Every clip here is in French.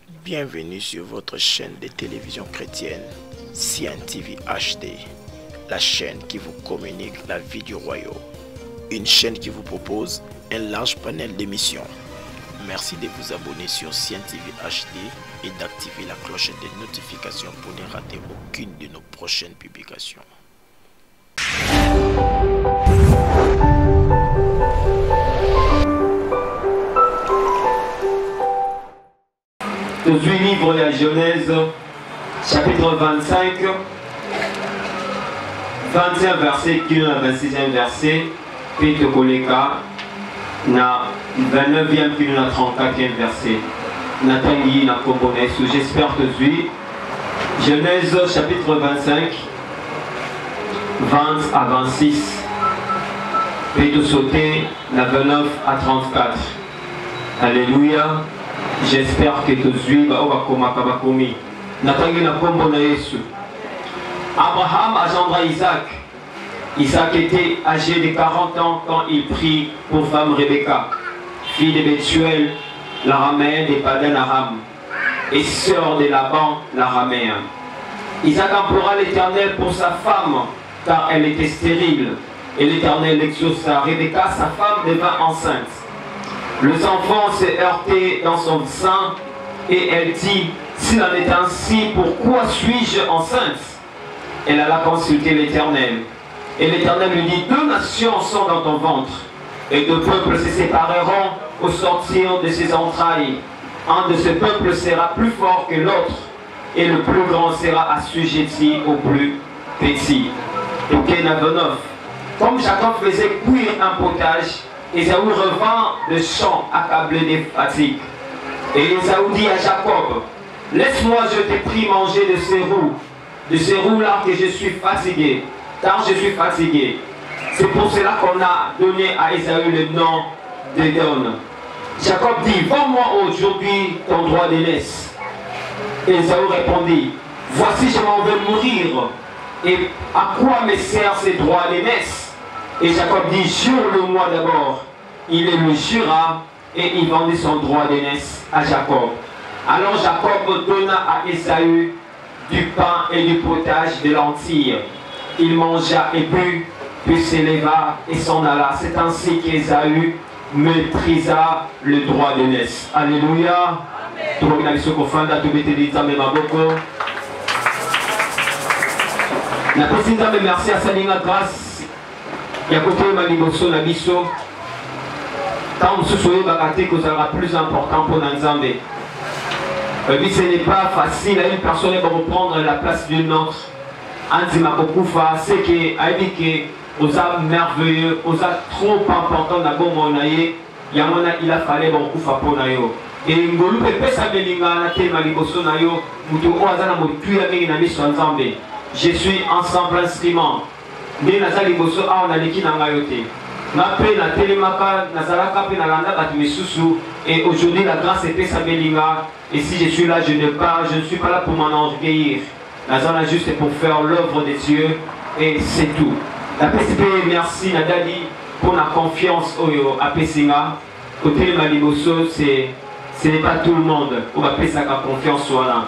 Bienvenue sur votre chaîne de télévision chrétienne, Cien TV HD, la chaîne qui vous communique la vie du royaume. Une chaîne qui vous propose un large panel d'émissions. Merci de vous abonner sur Cien TV HD et d'activer la cloche de notification pour ne rater aucune de nos prochaines publications. Du livre de la Genèse, chapitre 25, 21 verset, qui est le 26e verset, puis le Koleka, na 29e, puis le 34e verset. Natangi, na Kombones, j'espère que tu Genèse, chapitre 25, 20 à 26, puis de sauter, na 29 à 34. Alléluia. J'espère que tu suis Abraham engendra Isaac. Isaac était âgé de 40 ans quand il prit pour femme Rebecca, fille de Bethuel, l'araméen de Padan Aram, et sœur de Laban, l'araméen. Isaac implora l'Éternel pour sa femme, car elle était stérile. Et l'Éternel exauça. Rebecca, sa femme, devint enceinte. Le enfant s'est heurté dans son sein et elle dit, s'il en est ainsi, pourquoi suis-je enceinte? Elle alla consulter l'Éternel. Et l'Éternel lui dit, deux nations sont dans ton ventre, et deux peuples se sépareront au sortir de ses entrailles. Un de ces peuples sera plus fort que l'autre, et le plus grand sera assujetti au plus petit. Comme Jacob faisait cuire un potage, Ésaü revint de champ accablé de fatigue. Et Ésaü dit à Jacob, laisse-moi, je t'ai pris manger de ces roues-là que je suis fatigué, car je suis fatigué. C'est pour cela qu'on a donné à Ésaü le nom d'Édom. Jacob dit, vends-moi aujourd'hui ton droit d'aînesse. Ésaü répondit, voici je m'en vais mourir, et à quoi me sert ces droits d'aînesse? Et Jacob dit, jure-le-moi d'abord. Il le jura et il vendit son droit d'aînesse à Jacob. Alors Jacob donna à Ésaü du pain et du potage de lentilles. Il mangea et but, puis s'éleva et s'en alla. C'est ainsi qu'Ésaü maîtrisa le droit d'aînesse. Alléluia. Merci à Salinga grâce. Il y a côté Maliboso Nabiso, tant que ce sera plus important pour Nanzambe. Ce n'est pas facile à une personne de reprendre la place d'une autre. Anzima Kokufa, c'est que aux âmes merveilleux, aux âmes trop importants dans le monde, il a fallu Kokufa pour Nayo. Et Ngolu Pepe Sabelinga, Nate Maliboso Nayo, Moutou Oazana Moutou Yamé Nzambe. Je suis ensemble instrument. Mais nazali boso a na leki na ngayote na pe na telemaka nazalaka pe na landa bat mesusu et aujourd'hui la grâce est sa belinga et si je suis là je ne suis pas là pour m'enorgueillir nazala juste pour faire l'œuvre de Dieu et c'est tout. La PCP merci Nadali pour la confiance oyo a Pesinga côté Maliboso ce n'est pas tout le monde où va payer sa confiance voilà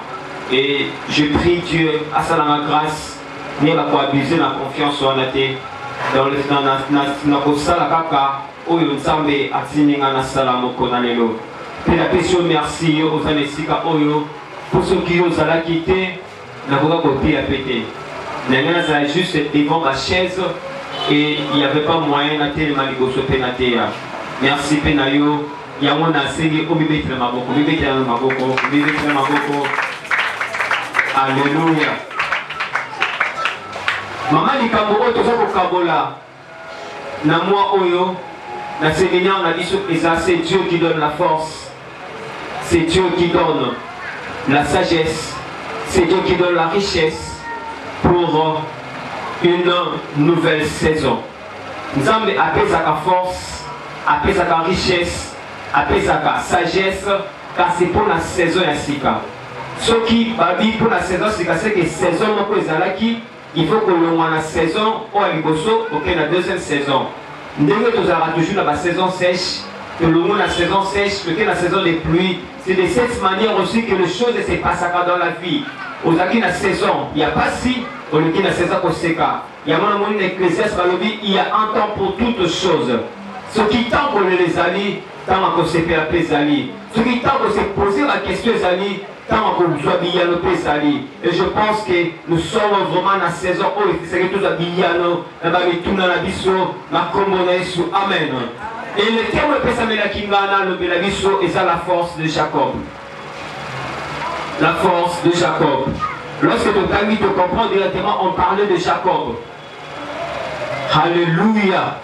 et je prie Dieu à sa grâce. Ni la abuser la confiance en la terre dans le oyo nzambe atininga na salamo konalelo. Puis la question merci aux anesika oyo pour ceux qui osent la quitter na boka côté à péter. Nanga ça juste devant ma chaise et il n'y avait pas moyen na télé maligoso penatea. Merci penayo yango na sengi omibetre maboko mibetre maboko mibetre maboko. Alléluia. Maman likambo oyo toza kokabola na moi oyo na Seigneur na biso eza c'est Dieu qui donne la force, c'est Dieu qui donne la sagesse, c'est Dieu qui donne la richesse pour une nouvelle saison. Nzambe apesaka force, apesaka richesse, apesaka sagesse car c'est pour la saison ya sika. Ce qui babi pour la saison sika c'est que saison moko ezalaki il faut que l'on ait la saison au Aliboso, ok, la deuxième saison. Nous avons toujours la saison sèche que le monde la saison sèche, que la saison des pluies. C'est de cette manière aussi que les choses se passent dans la vie. Aux acquis la saison, il n'y a pas si, au lieu de la saison qu'on sait qu'à. Il y a mon ecclésiaste, il y a un temps pour toutes choses. Ce qui tant qu'on les alliés, tant qu'on s'est fait appeler les alliés. Ce qui tant qu'on s'est posé la question des alliés, tant qu'on soit bien les alliés. Et je pense que nous sommes vraiment dans la saison où c'est que tous les billanos, la babitouna, la bisso, la commonaïsou, amen. Et le terme de Pessamela Kingana, le Belabisso, est la force de Jacob. La force de Jacob. Lorsque ton ami te comprend directement, on parlait de Jacob. Alléluia.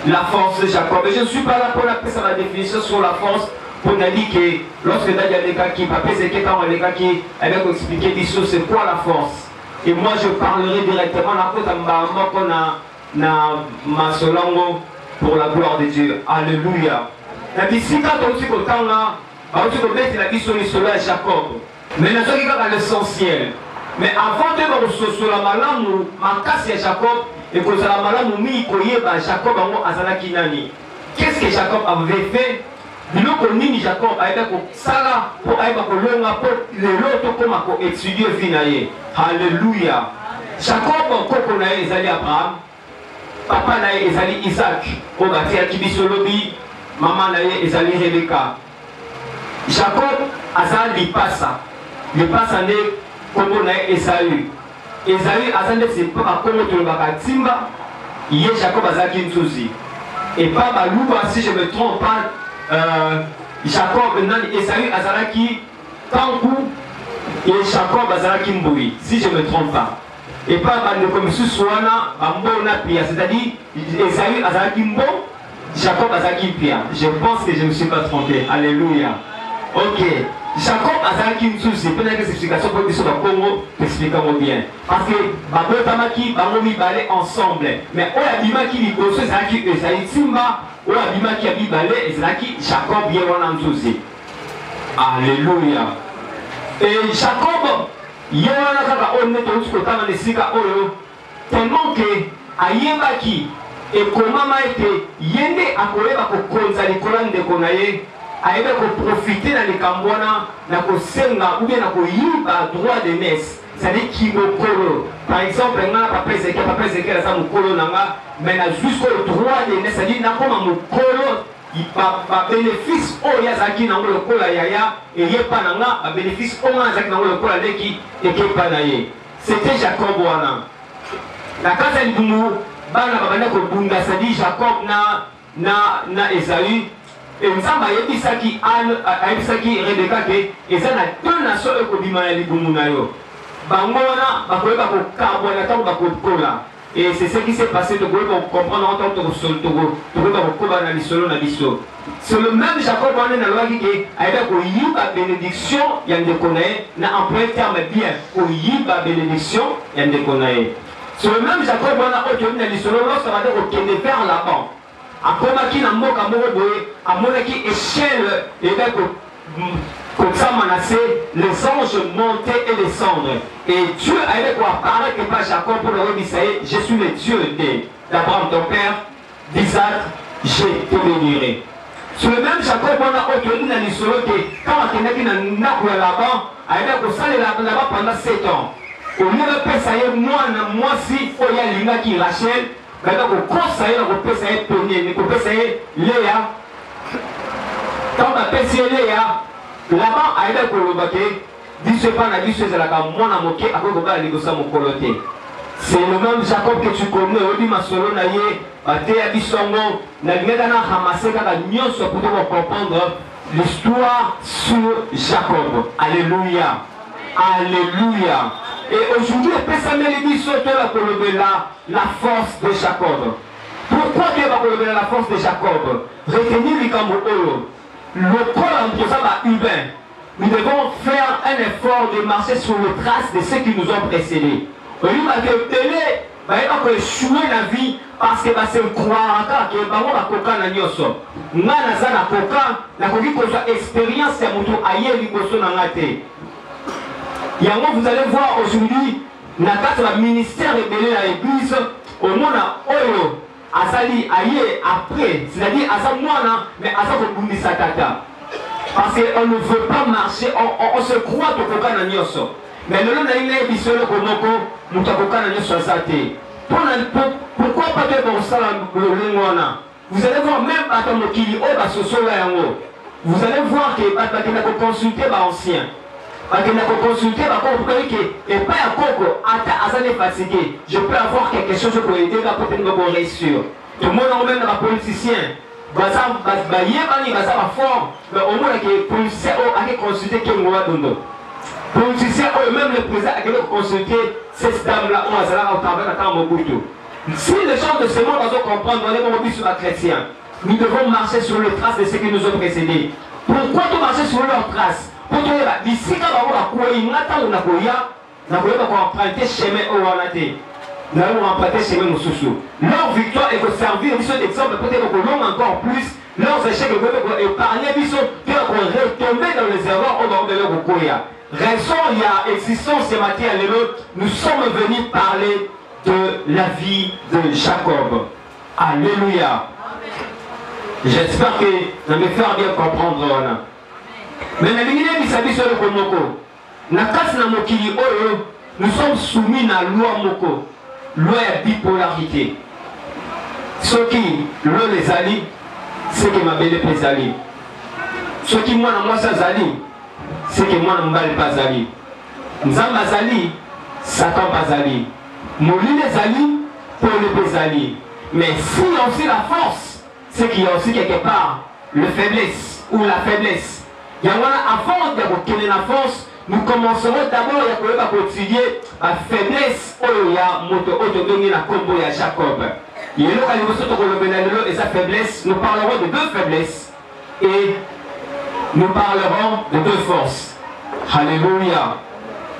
La force de Jacob. Et je ne suis pas là pour appeler ça la définition sur la force. Pour nous dire que lorsque il y a des cas qui, papa, c'est que quand les gars qui avaient expliqué des choses, c'est quoi la force. Et moi, je parlerai directement la côte à Masolango pour la gloire de Dieu. Alléluia. La visite, quand on dit qu'au temps là, on dit qu'on met la vie sur Jacob. Mais nous avons l'essentiel. Mais avant de voir sur la malam, ma casse est Jacob, et que la malam, Jacob qu'est-ce que Jacob avait fait? Jacob avait ça pour étudier Vinaye. Alléluia. Jacob, Koko Nae, Ezali Abraham, Papa Nae, Ezali Isaac, Obati Akibisolobi, Maman Nae, Ezali Rebecca. Jacob, Azali Passa. Le passe en est comme on a Esaü. Esaü, Azande, c'est pas comme tu le vas Timba. Il est Jacob Azaki Ntouzi. Et pas Balouba, si je ne me trompe pas, Jacob, Esaü Azalaki Tankou et Jacob Azalaki Mboui, si je ne me trompe pas. Et pas comme Suswana, Bambona Pia, c'est-à-dire Esaü Azalaki Mbo, Jacob Azalaki Pia. Je pense que je ne me suis pas trompé. Alléluia. Ok. Jacob Azalaki Ntouzi, peut-être que cette explication pour que ce soit Congo, expliquons bien. Parce que Babo Tamaki, Bamomi balait ensemble. Mais Oyabima qui dit que c'est Zaki Esaï Timba, Oyabima qui a dit balait, Zaki Jacob Yewana Ntouzi. Alléluia. Et Jacob, Yewana Kaka Onne Tonus Kotama Nesika Oyo, tellement que Ayembaki et Komama était Yende Akoleba Kokonza Nikolan de Konaye. Aïe profiter dans les Cambouana, na kosenga ou bien na koyiba droit de naissance. C'est-à-dire qui me colo. Par exemple, papa Ezekiel a mon colo nanga, mais na jusqu'au droit de naissance. C'est-à-dire na comme mon colo, il pas bénéfice au yazaki na le colo yaya et y pas nanga, bénéfice au yazaki na le colo leki et qui pas naye. C'était Jacob wana. La casa du mou, bana babana ko bunga, c'est-à-dire Jacob na Esaü. Et nous avons dit que Rebecca et ça n'a deux nations et c'est ce qui s'est passé de comprendre en tant que c'est le même Jacob qui a eu bénédiction, il y a des connaît, n'a employé le terme bien, bénédiction, il y a des connaît. C'est le même Jacob qui a eu lorsqu'on va dire vers là-bas. Akomaki na mboka moko boye amonaki échelle et bien comme ça menacé les anges montaient et descendaient et Dieu allait apparaître que par Jacob pour le dire je suis le Dieu d'Abraham ton père d'Isaac je te bénirai. Sur le même Jacob on a obtenu dans l'histoire que quand on était dans Nakoula là-bas allait s'aller là-bas pendant 7 ans au lieu de passer moi si il y a l'ina qui Rachel. Quand on conseille, on peut essayer de tenir, on peut essayer Léa. Quand on appelle Léa, là-bas, à l'aide de l'obake, dit ce pas, dit ce là, quand mon amoké, à quoi on va aller négocier mon coloté. C'est le même Jacob que tu connais, on dit ma solo naïe, bâté à Bissongo, n'a rien à ramasser quand la nion soit pour comprendre l'histoire sur Jacob. Alléluia. Alléluia. Et aujourd'hui, la force de Jacob. Pourquoi Dieu va relever la force de Jacob? Retenir les Cambodges. Le corps en posant à Hubin. Nous devons faire un effort de marcher sur les traces de ceux qui nous ont précédés. Il va te échouer la vie parce que c'est croire que va koka na nyoso. Nga naza na koka na koki kozwa expérience ya mutu aye liboso na ngate. Yango vous allez voir aujourd'hui na kati la ministère rebelle à l'église au monde oyo Azali aye après, c'est-à-dire Azam Mwana, mais Azam Bundisa Tata. Parce qu'on ne veut pas marcher, on se croit au Kokana Nyoso. Mais le nom d'un bisolo Komoko, Moutakokana Nyoso Sate. Pourquoi pas de bon ça le Mwana? Vous allez voir même à ton Mokili, oh, bah, ce soir là, vous allez voir que Bakina consulter l'ancien. Bakina consulter, vous voyez que, et pas à Coco, Azan est fatigué. Je peux avoir quelque chose pour aider la peut-être me réussir. Tout le monde a même un politicien. Baza Bayebani, Baza fort, mais au moins que les policiers ont consulté Kengoa Dondo. Les policiers ont même le président a consulté cette dame-là, on a au travail à Mobutu. Si les gens de ce monde doivent comprendre, on est mobile sur la chrétienne. Nous devons marcher sur les traces de ceux qui nous ont précédés. Pourquoi tu marches sur leurs traces? Pour te dire, d'ici quand on va courir, on attend on a emprunter chemin au Wanate. Nous allons emprunter chemin au Soussou. Leur victoire est de servir, ils sont d'exemple, peut-être que l'homme encore plus, leurs échecs et épargner, ils sont retomber dans les erreurs au nord de leur courir. Raison, il y a existence et matière, nous sommes venus parler de la vie de Jacob. Alléluia. J'espère que ça me fait bien comprendre. Mais nous sommes soumis à la loi Moko, loi de bipolarité. Ce qui, loi les alliés, c'est que ma belle est alliée. Ce qui, moi, ça zali, c'est que moi, je ne pas zali. Nzamba zali, Satan pas zali. Mouli les alliés, pour les alliés. Mais s'il y a aussi la force, c'est qu'il y a aussi quelque part le faiblesse ou la faiblesse. Il y a avant de la force, nous commencerons d'abord à étudier la faiblesse où il y a la combo à Jacob. Il y a et sa faiblesse, nous parlerons de deux faiblesses et nous parlerons de deux forces. Alléluia.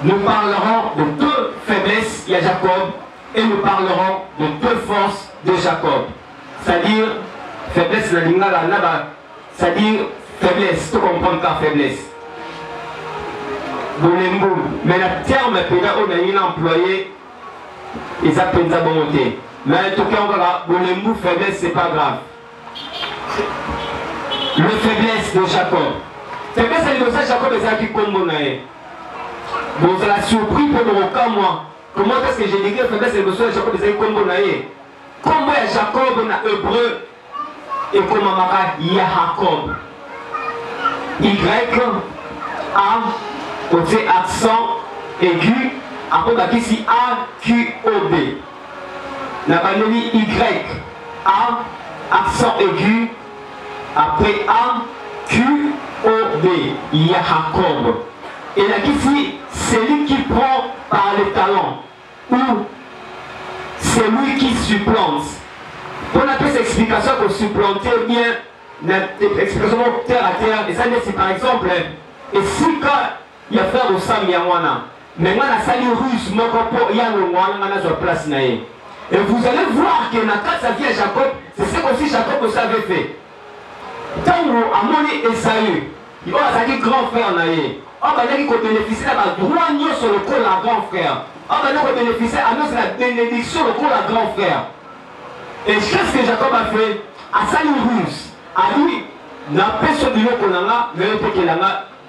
Nous parlerons de deux faiblesses, il y a Jacob, et nous parlerons de deux forces de Jacob. C'est-à-dire faiblesse, c'est-à-dire faiblesse, tu comprends ta faiblesse. Mais le terme on a employé, ils appellent ça bonté. Mais en tout cas, Bolembu, faiblesse, c'est pas grave. Le faiblesse de Jacob. Faiblesse, c'est ça, Jacob est qui combo naé. Bon, ça l'a surpris pour le cas, moi. Comment est-ce que j'ai dit que faiblesse, c'est le Jacob est qui combo naé? Comment est Jacob en hébreu? Et comme Amara Yahakob. Y, A, côté accent aigu, après ici A, Q, O, B. La banderie Y, A, accent aigu, après A, Q, O, B. Yahakob. Et là ici, c'est lui qui prend par les talents. Ou c'est lui qui supplante. On appelle cette explication pour supplanter bien l'expression terre à terre. Et ça, c'est par exemple, et si quand il y a frère au Sam Yamwana, mais moi, la salle russe, mon corps, il y a le Mwana, sur place. Et vous allez voir que dans sa vie à Jacob, c'est ce que Jacob aussi avait fait. Tant que Amoni Esaü, il va avoir grand frère naïe. On va dire qu'il bénéficie de la droit sur le col à grand frère. On va dire qu'il bénéficie de la bénédiction sur le col à grand frère. Et qu'est-ce que Jacob a fait? À sa russe, à lui, n'a pas ce bureau qu'on a, mais il peut qu'il a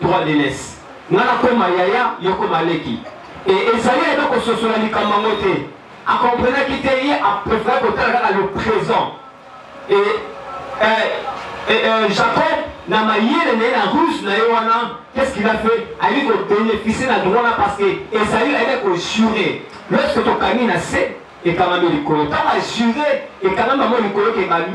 droit de l'aise. N'a pas comme Yaya, Yoko Maleki. Et Esaïe est donc au socialisme Kamamote. À comprendre qu'il était hier, à préférer que le présent. Et Jacob, n'a pas la russe, qu'est-ce qu'il a fait? A eu que bénéficier de la droit là parce que Esaïe est au juré. Lorsque ton camine a fait, et quand même il est quand juré, et quand même il est quand même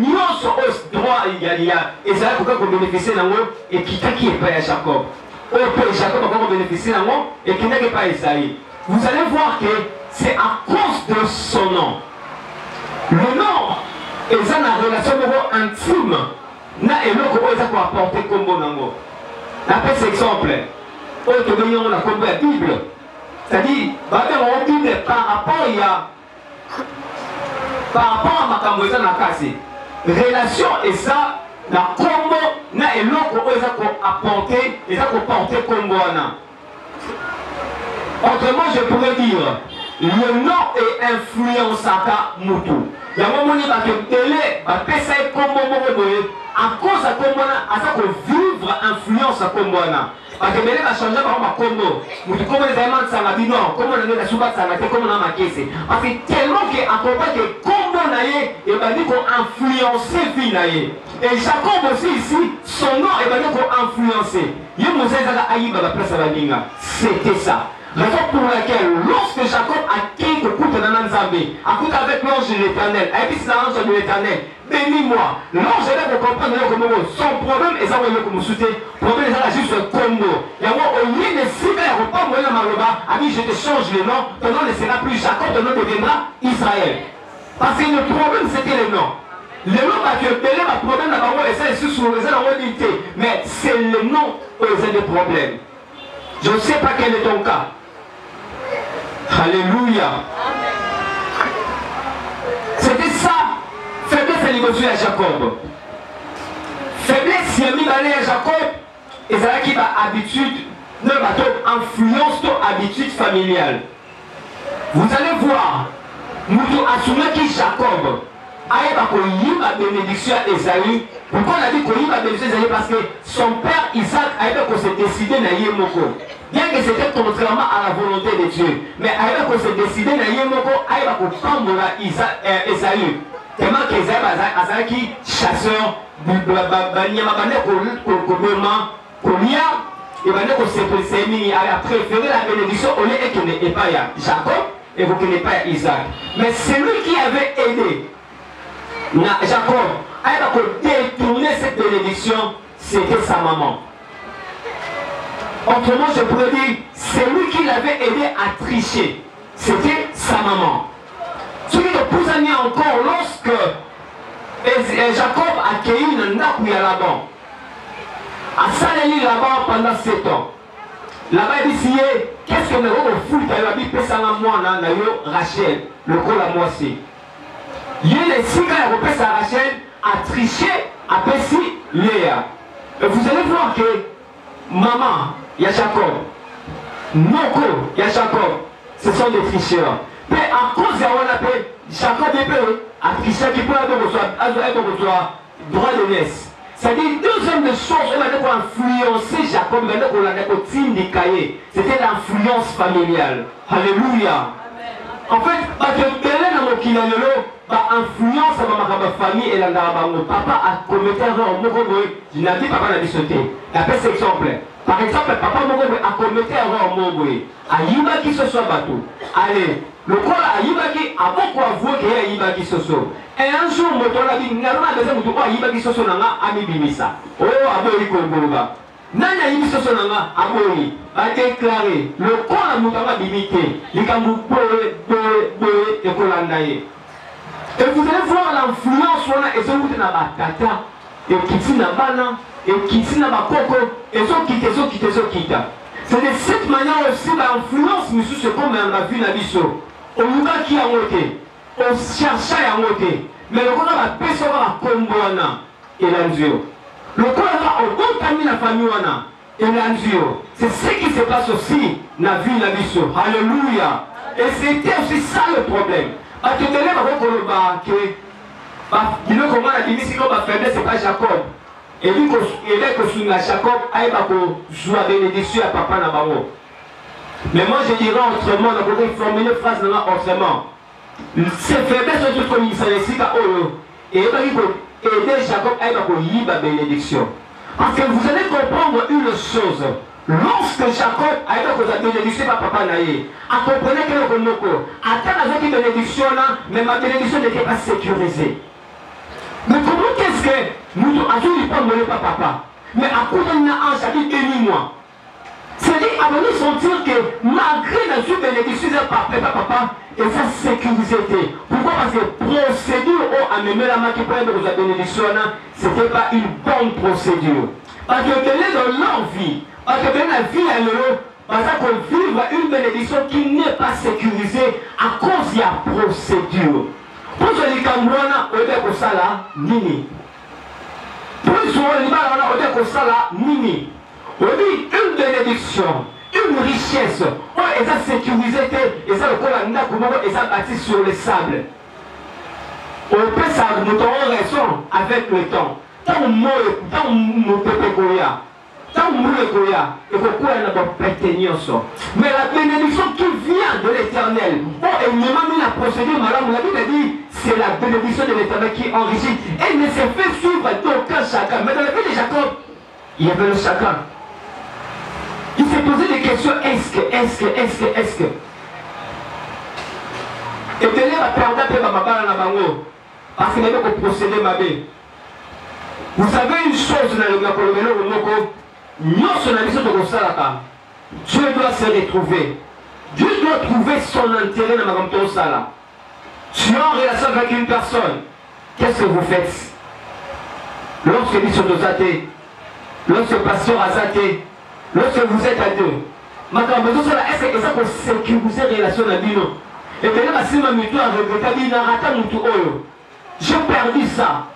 droit, il y a Esaïe pour bénéficier d'un mot, et qui est pas à Jacob. Au père Jacob va bénéficier d'un mot, et qui n'est pas Esaïe. Vous allez voir que c'est à cause de son nom. Le nom est une relation intime. Na et l'autre chose pour apporter comme bon nango. D'après cet exemple, on a comme la Bible. C'est-à-dire, la Bible par rapport à ma camoisa na kasi. Relation et ça, la combo na et l'autre chose pour apporter et ça pour porter comme bon. Autrement, je pourrais dire, le nom est influençaka mutu. Il y a un moment où à cause de Kombona, à ça qu'on vivre influence à Kombona. Parce que Bélé va changer par exemple à Kombo. Comment les éléments de Sangabi, non, comment on a la souba de Sangabi, comment on a marqué. Parce que tellement qu'accompagne que Kombo naïe, et va dire qu'on influence vie naïe. Et Jacob aussi ici, son nom, et va dire qu'on influence. Il y a Mosè Zaga Aïba, la place à la Binga. C'était ça. Raison pour laquelle, lorsque Jacob a quitté le coup de Nanzambé, a coûté avec l'ange de l'éternel, a dit l'ange de l'éternel, bénis-moi. L'ange est là pour comprendre son problème est ça comme soutien. Le problème est juste un combo. Il y a au lieu de cyber, pas moi dans Maroba, a dit je te change le nom, ton nom ne sera plus Jacob, ton nom deviendra Israël. Parce que le problème c'était le nom. Le nom que Bélé a problème là-bas, et ça est sous les unité. Mais c'est le nom qui est le problème. Je ne sais pas quel est ton cas. Alléluia. C'était ça. Faiblesse à l'émotion à Jacob. Faiblesse, si a mis à Jacob, et c'est là qui va habitude, ne va influence ton habitude familiale. Vous allez voir, nous assumons qui Jacob a eu la bénédiction à Esaü. Pourquoi on a dit qu'il a la bénédiction à Esaü? Parce que son père Isaac a s'est décidé à Yémoko. Bien que c'était contrairement à la volonté de Dieu. Mais avec qu'on s'est décidé à Yémoko, il va prendre Esaü. Tellement qu'Esaü a qui chasseur, il va préférer la bénédiction au lieu qu'il n'ait pas Jacob et qu'il n'ait pas Isaac. Mais celui qui avait aidé Jacob a détourné cette bénédiction, c'était sa maman. Autrement, je pourrais dire, celui qui l'avait aidé à tricher, c'était sa maman. Celui de plus années encore, lorsque Jacob a accueilli une nappe à Laban, a salé Laban pendant 7 ans. Là-bas, il dit, qu'est-ce que nous avons foutu? Il a dit, Rachel, le col à moitié. Il y a les 6 gars qui ont Rachel a triché, a Pessi, Léa. Et vous allez voir que maman, il y a Jacob, Moko, il y a Jacob, ce sont des tricheurs. Mais à cause de Jacob a triché qui peut avoir droit de naissance. C'est-à-dire, deuxième des choses, on a influencé Jacob, maintenant qu'on a indiqué, c'était l'influence familiale. Alléluia. En fait, influence ma famille et la papa a commis erreur. Je n'ai dit papa n'a dit sauter. La paix c'est exemple. Par exemple, papa a commis erreur. Aïba qui se soit bateau. Allez, le corps Aïba qui a beaucoup avoué qu'il y a Aïba qui se soit. Et un jour, moto la dit, n'a pas besoin de Aïba qui se soit n'a ami bimisa. Oh, abori Kongoba. Nana Aïba se soit n'a abori. A déclaré le corps a moutama bimité. Les Kambou boé et Kolandaye. Et vous allez voir l'influence on a et ce que n'a pas tata et qui n'a pas nan et qui n'a pas coco et ce qui c'est de cette manière aussi l'influence monsieur ce qu'on a vu la biso au lugar qui a monté on cherche à monter mais le corps a personne à Kombona et l'anzio le corps a au bon camino la famille wana et l'anzio c'est ce qui se passe aussi dans la vie la biso. Alléluia. Et c'était aussi ça le problème. A te donner ma voix que il veut comment la Bible si on va faire c'est pas Jacob. Et lui il est que sur Jacob aille pas pour jouer bénédiction à papa na bango. Mais moi je dirais autrement on pourrait formuler phrase là autrement. C'est faiblesse de tout comme il s'est laissé à eux. Et il va aider Jacob aille pas pour yiba bénédiction. Parce que vous allez comprendre une chose. Lorsque Jacob a été la bénédiction par papa Naïe, a compris que le Moko, attends avec une bénédiction là, mais ma bénédiction n'était pas sécurisée. Mais comment qu'est-ce que nous avons pas monnaie par papa? Mais à quoi on a un chapitre bénis-moi? C'est-à-dire, à venir sentir que malgré la bénédiction par papa, et sa sécurité. Pourquoi? Parce que procédure au amener la main qui prend de la bénédiction, ce n'était pas une bonne procédure. Parce que dans leur vie, parce que dans la vie à l'euro, parce qu'on vivre une bénédiction qui n'est pas sécurisée à cause de la procédure. Pour ce qui est Cambouana, on est comme ça là, nini. Pour ce qui est on est comme ça là, nini. On dit une bénédiction, une richesse, est sécurisé, et ça le corps est bâti sur le sable. On peut s'arrêter en raison avec le temps. Tant que mais la bénédiction qui vient de l'éternel, et même la procédure, madame, la Bible dit, c'est la bénédiction de l'éternel qui enrichit. Elle ne s'est fait suivre d'aucun chacun. Mais dans la vie de Jacob, il y avait le chacun. Il s'est posé des questions, est-ce que. Et Bélé va perdre un peu ma balle à la bango. Parce qu'il avait qu'au procédé ma bé. Vous savez une chose dans le Gakolomeno au Moko, nous sommes la mission de Rosalaka. Dieu doit se retrouver. Dieu doit trouver son intérêt dans ma Gamton Sala. Tu es en relation avec une personne. Qu'est-ce que vous faites? Lorsque nous sommes athées, lorsque le pasteur a zaté, lorsque vous êtes à deux, est-ce que ça peut sécuriser la relation à Bino? Et bien là, si ma mutu a regretté, j'ai perdu ça.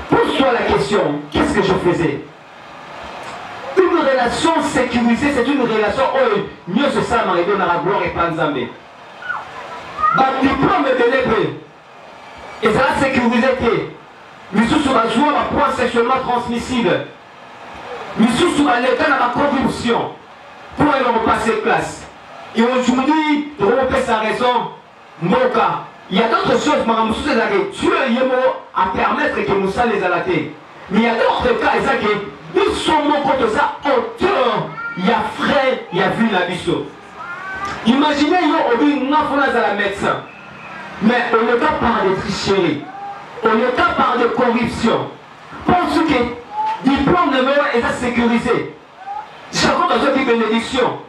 Pose-toi la question, qu'est-ce que je faisais? Une relation sécurisée, c'est une relation où mieux se ça m'arrive dans la gloire et pas en Zambé. Le diplôme de l'épée, et ça la sécurité. Mais sous la joie, ma point sexuellement transmissible. Mais sous l'état de ma corruption, pour aller repasser classe. Et aujourd'hui, de repasser sa raison, mon cas. Il y a d'autres choses, Dieu est à permettre que nous ça les alatés. Mais il y a d'autres cas, nous sommes contre ça, auteur, il y a frère, il y a vu la biseau. Imaginez, il y a la médecin. Mais on ne pas par des tricheries, on ne pas par de corruption. Parce que diplôme de mort est sécurisé. Chacun dans une bénédiction.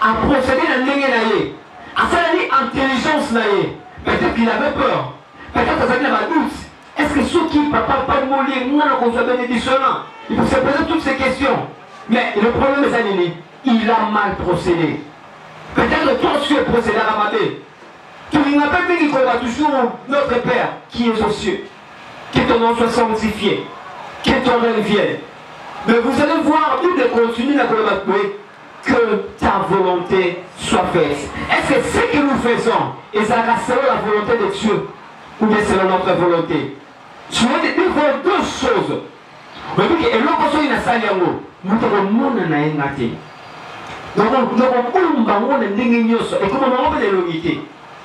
À procéder dans le à faire intelligence naïe. Peut-être qu'il avait peur. Peut-être qu'il avait doute. Est-ce que ceux qui papa pas mourir, nous allons qu'on soit bénédictionnant? Il faut se poser toutes ces questions. Mais le problème est annulé. Il a mal procédé. Peut-être toi tu es procédé à Ramadé. Tu n'as pas dit qu'on va toujours notre Père qui est aux cieux. Que ton nom soit sanctifié. Que ton règne vienne. Mais vous allez voir, Bible continue à que ta volonté soit faite. Est-ce que ce que nous faisons est selon la volonté de Dieu ou bien selon notre volonté? Tu as dit deux choses. Mais oui, et l'autre chose, il a sali en haut. Nous devons nous na engati. Donc on va on est négligence. Et comment on va les l'unité?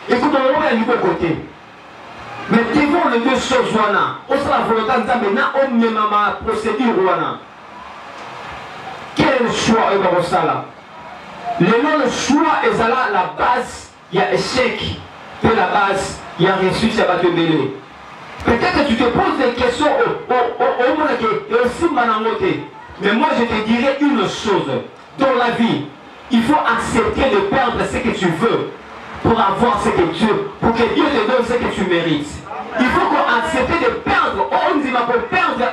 Et comment on va les deux côtés? Mais devant les deux choses, on sera la volonté de Dieu, on met ma procédure. Quel choix est dans ça? Le choix est là, la base, il y a échec. De la base, il y a réussite, ça va te mêler. Peut-être que tu te poses des questions au monde qui est aussi manangoté. Mais moi, je te dirais une chose. Dans la vie, il faut accepter de perdre ce que tu veux pour avoir ce que Dieu, pour que Dieu te donne ce que tu mérites. Il faut qu'on accepte de perdre. On dit pour perdre,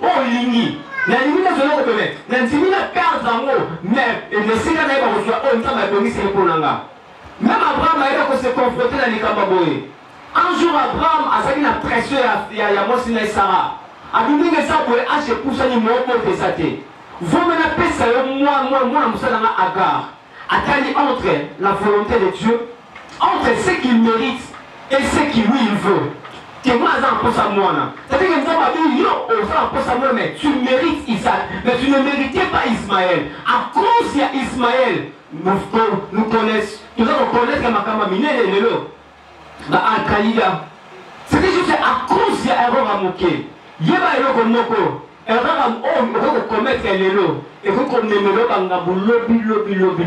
on ligne. La limite de l'autre domaine. La limite de perdre en haut. Mais le Seigneur n'a pas reçu. On t'a donné ce pour l'anga. Même Abraham a se confronté dans les Kambaboé. Un jour, Abraham a sali la pression il y a Mosina et Sarah. A dit que ça pour acheter pour ça, il m'a monté sa tête. Vous me l'appelez ça, moi, Moussalama Agar. Attali entre la volonté de Dieu, entre ce qu'il mérite et ce qu'il lui il veut. Que moi, j'en pense à moi. C'est-à-dire que nous avons dit, on pense à moi, mais tu mérites Isaac. Mais tu ne méritais pas Ismaël. À cause il y a Ismaël, nous connaissons, nous allons connaître que ma mine est là. Al-Qaïda. C'est juste à cause il y a erreur à moquer. Il y a un erreur à moquer. Erreur à commettre les lots. Et vous connaissez le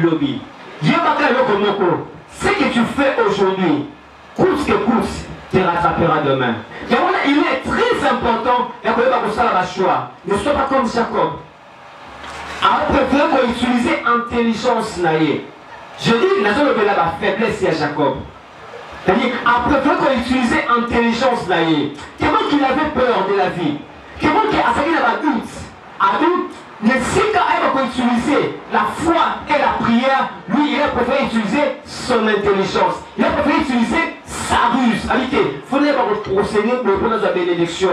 lobby. Il y a un erreur à moquer. Ce que tu fais aujourd'hui, coûte que coûte, tu rattraperas demain. Et voilà, il est très important ne sois pas comme Jacob. Après, il faut utiliser intelligence. Je dis, la faiblesse à Jacob. C'est-à-dire, après, il faut utiliser intelligence. Comment qu'il avait peur de la vie? Comment qu'il a doute? Mais si quand elle va utiliser la foi et la prière, lui, il a préféré utiliser son intelligence. Il a préféré utiliser sa ruse. Il faut pas procéder pour la bénédiction.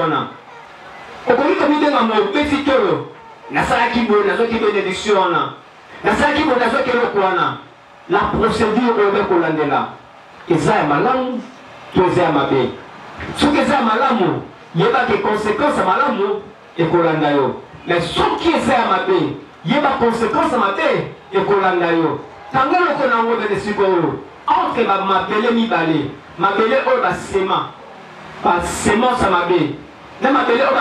Au comme il dit dans mon petit cœur, la salle qui bénédiction. La salle qui bénédiction. la procédure oyo kolandela eza ya malamu to eza ya mabe. Soki eza ya malamu yeba ke conséquence ya malamu ekolanda yo. Mais soki eza ya mabe yeba conséquence ya mabe ekolanda yo. Tango loko nango bene sikoyo entre mabele mibale mabele oyo basemence ya mabe na mabele oyo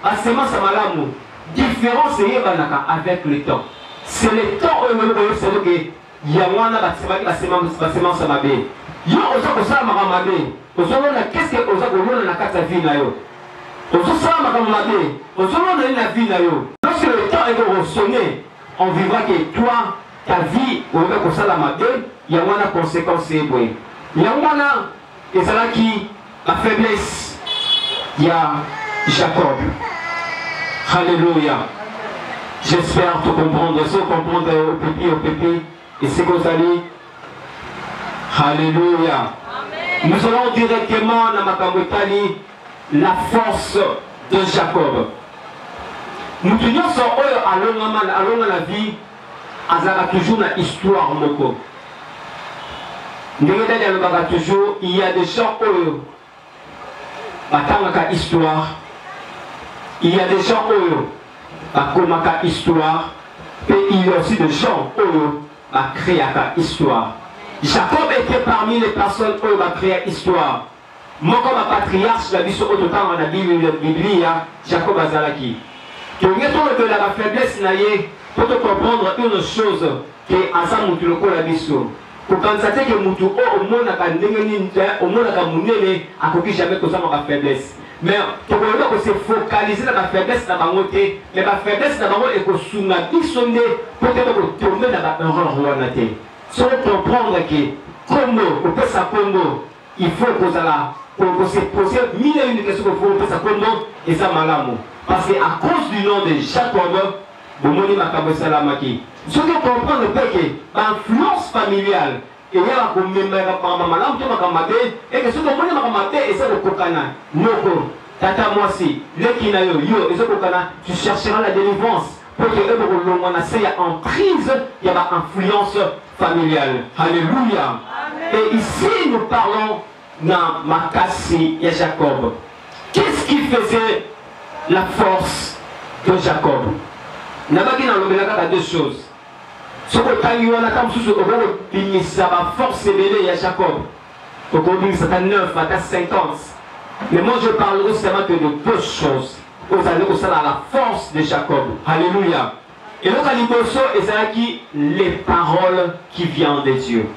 basemence ya malamu, différence eyebanaka avec le temps. C'est le temps oyo oyo que yangwana basemence ya mabe. Yo oza kosala makambo mabe ozomona qu'est-ce que oza kolona na kati ya vie na yo. Ozosala makambo mabe ozomona na vie na yo. Lorsque le temps est ressonné, on vivra que toi ta vie oza kosala mabe yangwana conséquence eboye. Yangwana ezalaki la faiblesse ya Jacob. Alléluia. J'espère te comprendre. Si vous comprenez au pépi, et c'est que vous allez. Alléluia. Amen. Nous allons directement dans Makamotali la force de Jacob. Nous tenons sur eux à la vie, Azara toujours dans l'histoire moko. Toujours, il y a des gens eux, batanga histoire. Il y a des gens eux, bakomaka histoire. Et il y a aussi des gens eux, ba créaka histoire. Jacob était parmi les personnes eux, ba créer histoire. Moi comme un patriarche, la vie sur autant dans la Bible, Jacob azalaki. Tu que la faiblesse naïe pour te comprendre une chose que Azam tu le connais la biso. Pour constater que Moutou au monde a au monde a munene a coquille jamais que ça ma faiblesse. Mais tu peux que se focaliser dans la faiblesse dans la montée, mais la faiblesse dans la montée est que sous la dissonner pour te tomber dans la erreur royauté. Sans comprendre que comme au Pessa Congo, il faut que ça pour se poser mille et une questions qu'il faut au Pessa Congo et ça malamu. Parce qu'à cause du nom de Jacob, Bomoni Makabo Salamaki. Ce que comprendre le fait que l'influence familiale et il y a comme malam to makamade et que ce que Bomoni makamade et ça le kokana. Noko, tata moi si, le kinayo yo et ce kokana, tu chercheras la délivrance pour que il y a en prise, il y a l'influence familiale. Alléluia. Et ici nous parlons dans Makassi et Jacob. Qu'est-ce qui faisait la force de Jacob? Nabaki na lobelaka ka deux choses. Ce que tangi wana tam susu oboko bimisa ba force belé ya Jacob. Okobi ça 9 à 50. Mais moi je parlerai seulement que de deux choses. Vous allez au à la force de Jacob. Alléluia. Et le Kaliboso ezaki les paroles qui viennent des dieux.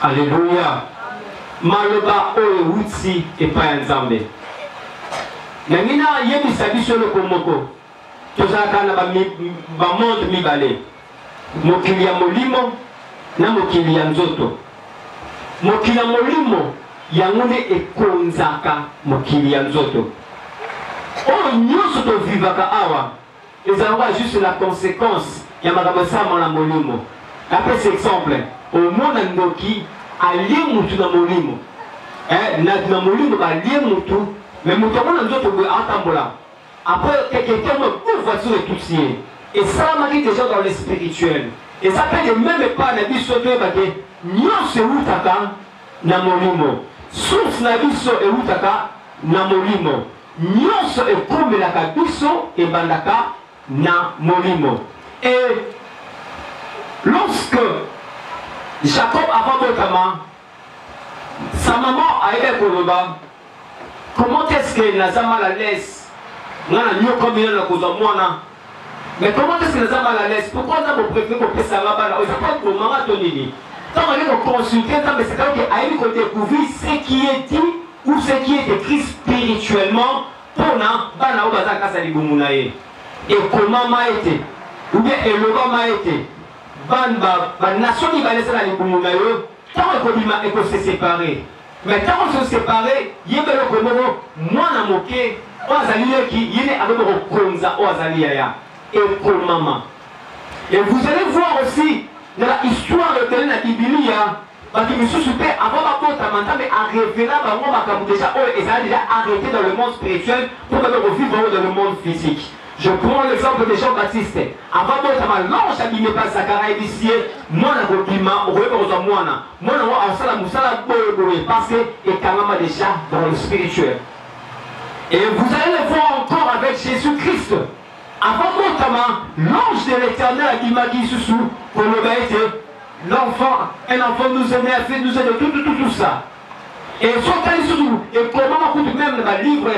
Alléluia. Maloba oyo wuti et pas nzambe. Nangina yebi sabi solo komoko. Tozaka na ba monde mibale. Mokili ya molimo na mokili ya nzoto. Mokili ya molimo yango ekonzaka mokili ya nzoto. Oyo nyonso to vivaka awa ezalaka juste la conséquence ya makambo sama na molimo. Après cet exemple, au monde ndoki alie mutu na molimo. Na molimo ba lie mutu. Mais mon temps nous autres après quelqu'un me voiture et tout ça et ça m'a dit déjà dans le spirituel et ça fait que même pas la vie sauter parce que nous c'est où taka na molimo source na biso et où taka na molimo nous c'est comme la kabiso et bandaka na molimo. Et lorsque Jacob avant Botama sa maman a été Koloba. Comment est-ce que Nazama la laisse? Mais comment est-ce que Nazama la laisse? Pourquoi on a préféré qu'on puisse savoir là? On ne sait pas comment on a donné. Quand on a consulté, c'est quand on a découvert ce qui est dit ou ce qui est écrit spirituellement pour nous. Et comment m'a été? Ou bien Eloba m'a été? La nation qui va laisser la Liboumounaye, tant qu'on s'est séparé. Mais quand on se sépare, il y a des gens moi na moqué, qui y a et pour maman. Et vous allez voir aussi dans l'histoire de la Bible, parce que M. Soupé, avant ma porte à Manta, mais à révéler déjà arrêté dans le monde spirituel pour que nous vivions dans le monde physique. Je prends l'exemple de Jean-Baptiste. Avant de l'ange abîmé par Zacharie et Bissier, moi, je suis parce que est déjà dans le spirituel. Et vous allez le voir encore avec Jésus-Christ. Avant notamment, l'ange de l'éternel a dit Magui Soussou, pour le bête, l'enfant, un enfant nous est né, a fait nous aider, tout ça. Et surtout, et comment on même le livre,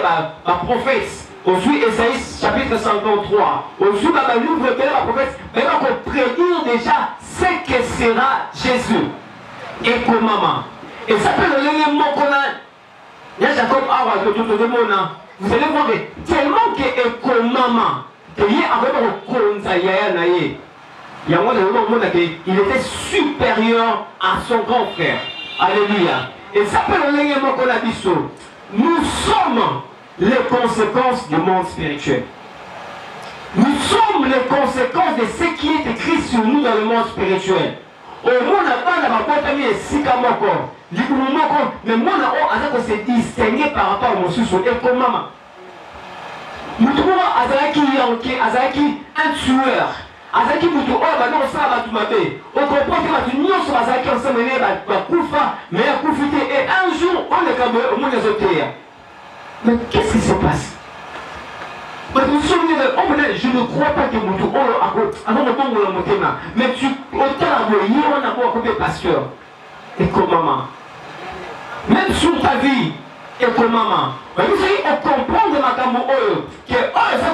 ma prophète. Aujourd'hui, Esaïe chapitre 53. Aujourd'hui, dans le livre de la prophète, maintenant qu'on prédire déjà ce que sera Jésus. Et comment. Et ça peut le lien qu'on a. Il y a Jacob Awa, tout le monde. Vous allez voir que tellement que et comment. Il était supérieur à son grand frère. Alléluia. Et ça peut le lien qu'on a dit ça. Nous sommes les conséquences du monde spirituel. Nous sommes les conséquences de ce qui est écrit sur nous dans le monde spirituel. Au monde n'a pas la porte mis si comme encore. Mais moi on a se distinguer par rapport à mon sous et comme maman. Nous trouvons Azaki un tueur. Azaki Moutou, oh, bah non, ça va tout m'appeler. On comprend que nous sommes Azaki ensemble, mais et un jour, on est comme au monde des autres. Mais qu'est-ce qui se passe? Je ne crois pas que Moutou, avant de prendre le mot, mais tu autant on a beau occuper pasteur. Et comment? Même sur ta vie, et comment? Vous savez, on comprend de ma caméra que ça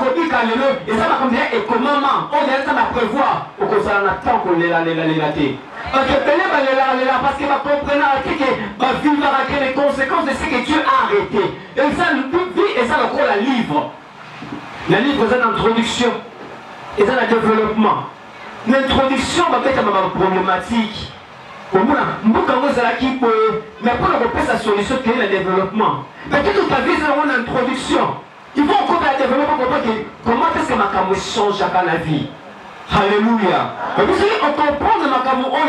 va dire qu'à l'élo, et ça va comme dire, et comment? On est à prévoir pour que ça n'attend qu'on les laté. Parce que ma comprenant que ma vie va raquer les conséquences de ce que Dieu a arrêté. Et ça, et ça, encore la livre. La livre, c'est l'introduction. Et ça, le développement. L'introduction va être ma problématique. Mais pour le sa solution, quel est le développement? Mais toute ta vie, c'est une introduction. Il faut encore le développement pour comment est-ce que ma caméra change à la vie. Alléluia. Vous savez, on comprend de ma caméra,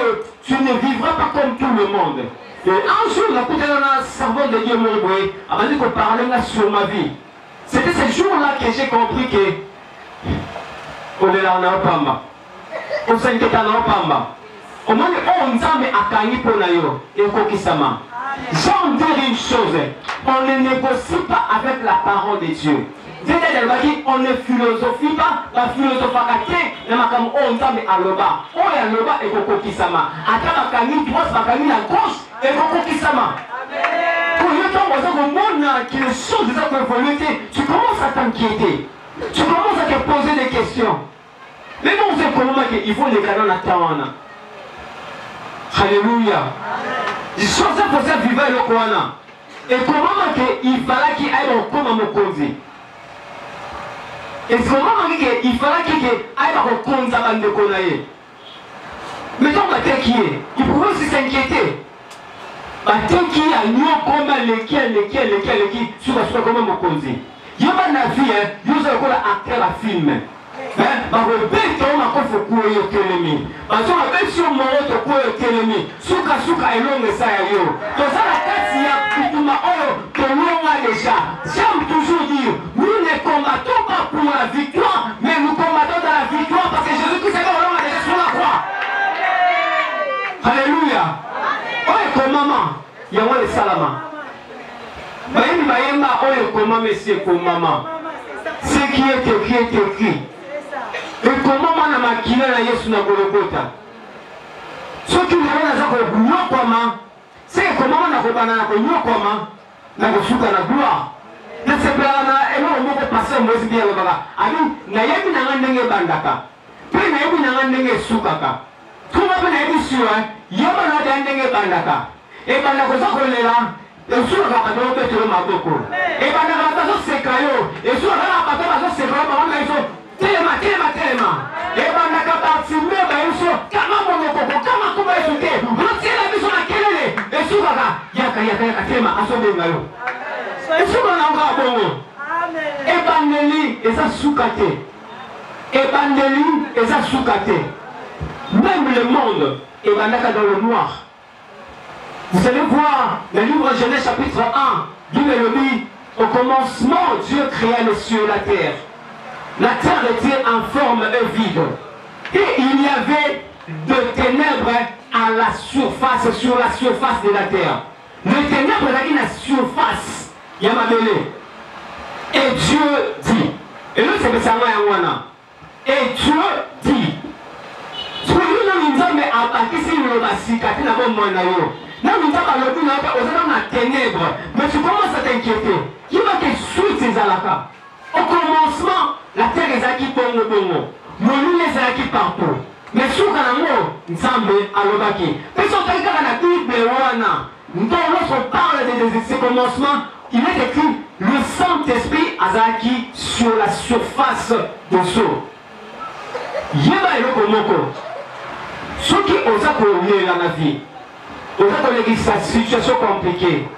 tu ne vivras pas comme tout le monde. Et un jour, la côté d'un servant de Dieu Mourboé a dit qu'on parlait là sur ma vie. C'était ce jour-là que j'ai compris que on est là en Pamba. On s'inquiète en Pamba. Au moins, on s'en met à Kani pour l'aïo et Kokisama. J'en dis une chose, on ne négocie pas avec la parole de Dieu. On ne philosophie pas, la philosophie on s'en met à l'oba. On est à l'oba et Kokisama. À Kani, droite, Kani à gauche et Kokisama. Pour le temps, au monde qui les choses déjà évolué, tu commences à t'inquiéter. Tu commences à te poser des questions. Mais bon, c'est comment il faut les garder en attendant. Alléluia. Je suis en train de faire vivre le Koana. Et comment il fallait qu'il aille au Koma Mokonzi. Et comment il fallait qu'il aille au Konza Bande Konaye. Mettons ma tête qui est. Il pouvait aussi s'inquiéter. Ma tête qui a nié comment les sur la Koma Mokonzi. Il y a pas de vie, il y a encore acteur à film. Bah, le bête, on a fait courir au télémi. Parce qu'on a fait sur mon autre courir au télémi. Souka et l'homme ça y est. Donc, ça, la tête, il y a tout ma oro, que l'on a déjà. J'aime toujours dire, nous ne combattons pas pour la victoire, mais nous combattons dans la victoire parce que Jésus-Christ est mort, on a déjà sur la croix. Alléluia. Oh, comme maman, il y a moi le salama. Maïma, oh, comme maman, monsieur, comme maman. Ce qui est écrit. Et comment on a maquillé la Yesu na Golgotha? Ce qui nous a c'est comment on a comment na kusuka na gloire. Na sepelana elo moko passer mwezi bien baba. Ami na yebi na ndenge bandaka. Pe na yebi na ndenge sukaka. Kuma pe na yebi sio yaba na ndenge bandaka. E bandako za kolela esuka ka ndo petro maboko. E bandaka ta so sekayo, esuka ka pa so sekayo ba na iso. Telema. Et bandaka parfumé ba iso kama monoko kama kuba isuke. Rotela biso na kelele. Esuka ka yaka tema asobe ngayo. Esuka na nga bongo. Amen. Ebandeli eza sukate. Eza sukate. Même le monde est dans le noir. Vous allez voir le livre Genèse chapitre 1. Dieu le dit, au commencement, Dieu créa les cieux et la terre. La terre était en forme vide. Et il y avait de ténèbres à la surface, sur la surface de la terre. Les ténèbres est la surface. Il y a ma belé. Et Dieu dit. Et là, c'est ça, et Dieu dit. Ce que nous avons mais à qui c'est le bassi, quand il a bon moyen d'ailleurs. Là, nous avons le but dans la ténèbre. Mais tu commences à t'inquiéter. Qui va que suite ces alaka? Au commencement, la terre est acquis pour le bon. Mon lit est acquis partout. Mais sous Kanamo, nous sommes à l'obaki. Mais sur quelqu'un dans la Bible, lorsqu'on parle de ces commencements, il est écrit le Saint-Esprit Azaki sur la surface de l'eau. Yeba eloko moko. Ceux qui osent connaître la vie, osent connaître sa situation compliquée.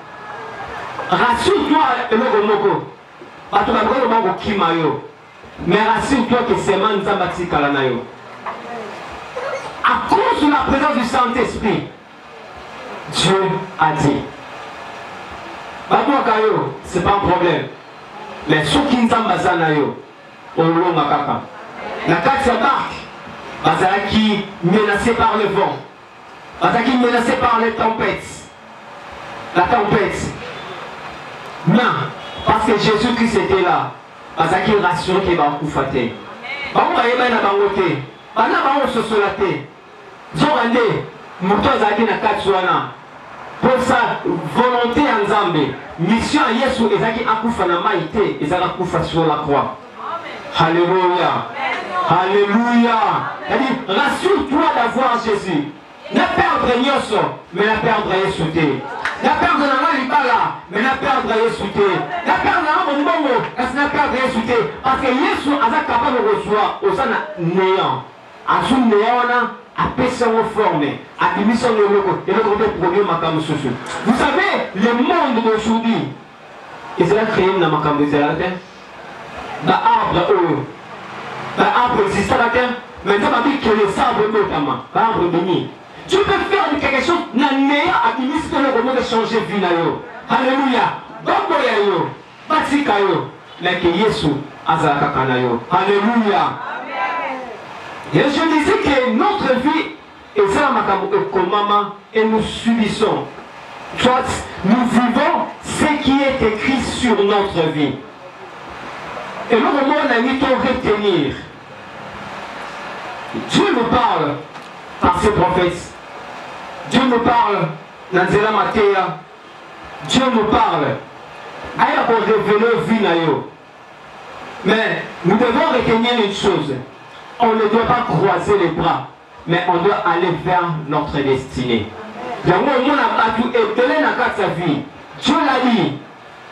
Rassure-toi eloko moko. Bato ba ngolo bango kimayo. Mais rassure-toi que c'est man zambati kalanayo. À cause de la présence du Saint-Esprit, Dieu a dit. C'est pas un problème. Mais ceux qui ne sont pas au long makaka. La carte barque, qui menacé par le vent, qui menacé par les tempêtes. La tempête. Non, parce que Jésus-Christ était là. Qui rassure qu'il va en coufater. On va y aller dans la côté. On va se solater. Zorandé, Mouton Zaki na Katsuana. Pour sa volonté en Zambé, mission à Yesu ezaki akufa na maïté, ezaki akufa sur la croix. Alléluia. Alléluia. Rassure-toi d'avoir Jésus. Ne perdre Nyoso, mais la perdre Yesu. Ne perdre la Libala, mais la perdre Yesu. Ne perdre la Mbongo, mais la perdre Yesu. Parce que Yesu a capable de recevoir au sein néant. À son néant, à personne formé, à l'émission de l'eau, et le premier macam social. Vous savez, le monde d'aujourd'hui, ils ont créé une macam de la terre. L'arbre existe à la terre, mais tu vas dire que les arbres notamment, l'arbre béni. Tu peux faire quelque chose, n'a à l'émission de l'eau, de changer vie. Alléluia. Boboyayo, Batikayo, mais que Yesu, Azakakanayo. Alléluia. Et je disais que notre vie est ça et nous subissons. Soit nous vivons ce qui est écrit sur notre vie. Et le moment où on a mis à retenir. Dieu nous parle par ses prophètes. Dieu nous parle dans Zéla Matéa. Dieu nous parle. Aïe pour révéler vie nayo. Mais nous devons retenir une chose. On ne doit pas croiser les bras, mais on doit aller vers notre destinée. Dieu l'a dit,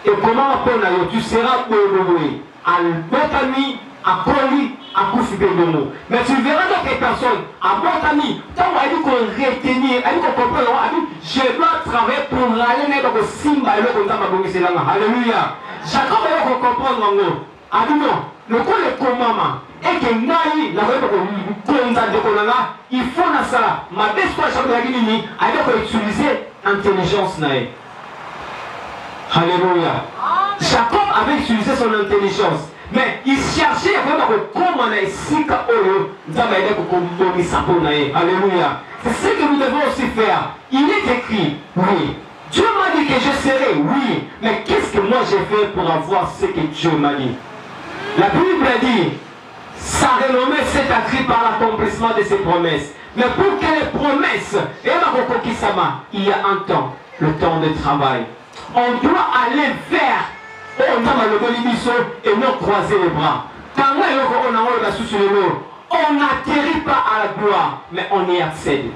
et comment tu seras béni, Al-Botami, à Koli, à Koufibedomo. Mais tu verras d'autres personnes, à Botami, tant qu'on retenir, qu'on comprend, je dois travailler pour aller dans le Simba et le Konta. Alléluia. Jacob va comprendre, le coup de commandement et que Naï, la il faut na ça. Ma destination de utiliser intelligence Naï. Alléluia. Jacob avait utilisé son intelligence, mais il cherchait vraiment comment Sika Oyo, Alléluia. C'est ce que nous devons aussi faire. Il est écrit, oui. Dieu m'a dit que je serai, oui. Mais qu'est-ce que moi j'ai fait pour avoir ce que Dieu m'a dit? La Bible dit, sa renommée s'est accrue par l'accomplissement de ses promesses. Mais pour que les promesses, il y a un temps, le temps de travail. On doit aller vers, et non croiser les bras. On n'atterrit pas à la gloire, mais on y accède.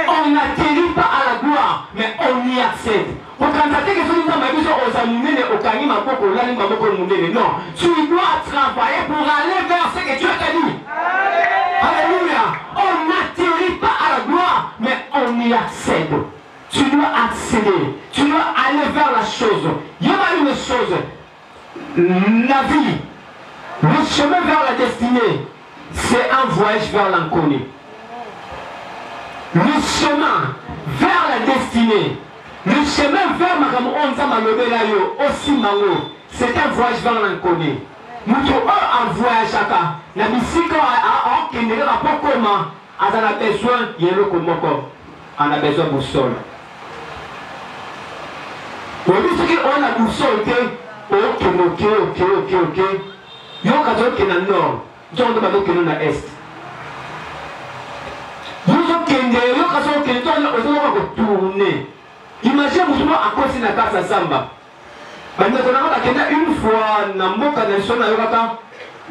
On n'atterrit pas à la gloire, mais on y accède. Non, tu dois travailler pour aller vers ce que Dieu t'a dit. Alléluia. On n'atterrit pas à la gloire, mais on y accède. Tu dois accéder. Tu dois aller vers la chose. Il y a une chose. La vie, le chemin vers la destinée, c'est un voyage vers l'inconnu. Le chemin vers la destinée, le chemin vers Makamon Zamalobelayo, aussi Mango, c'est un voyage vers l'inconnu. mutu en voyage aka na bisika akendele rapokoma azana besoin yeloko moko on a besoin de boussole. On dit que on a boussole ok. Yo kazo ke na nord, yo ndo bazo ke na est. Yo kende yo kazo ke to na ozo ko tourner. Imagine mutumo akosi na kasa samba. Banda kona ka kenda une fois na mboka na sona yo kaka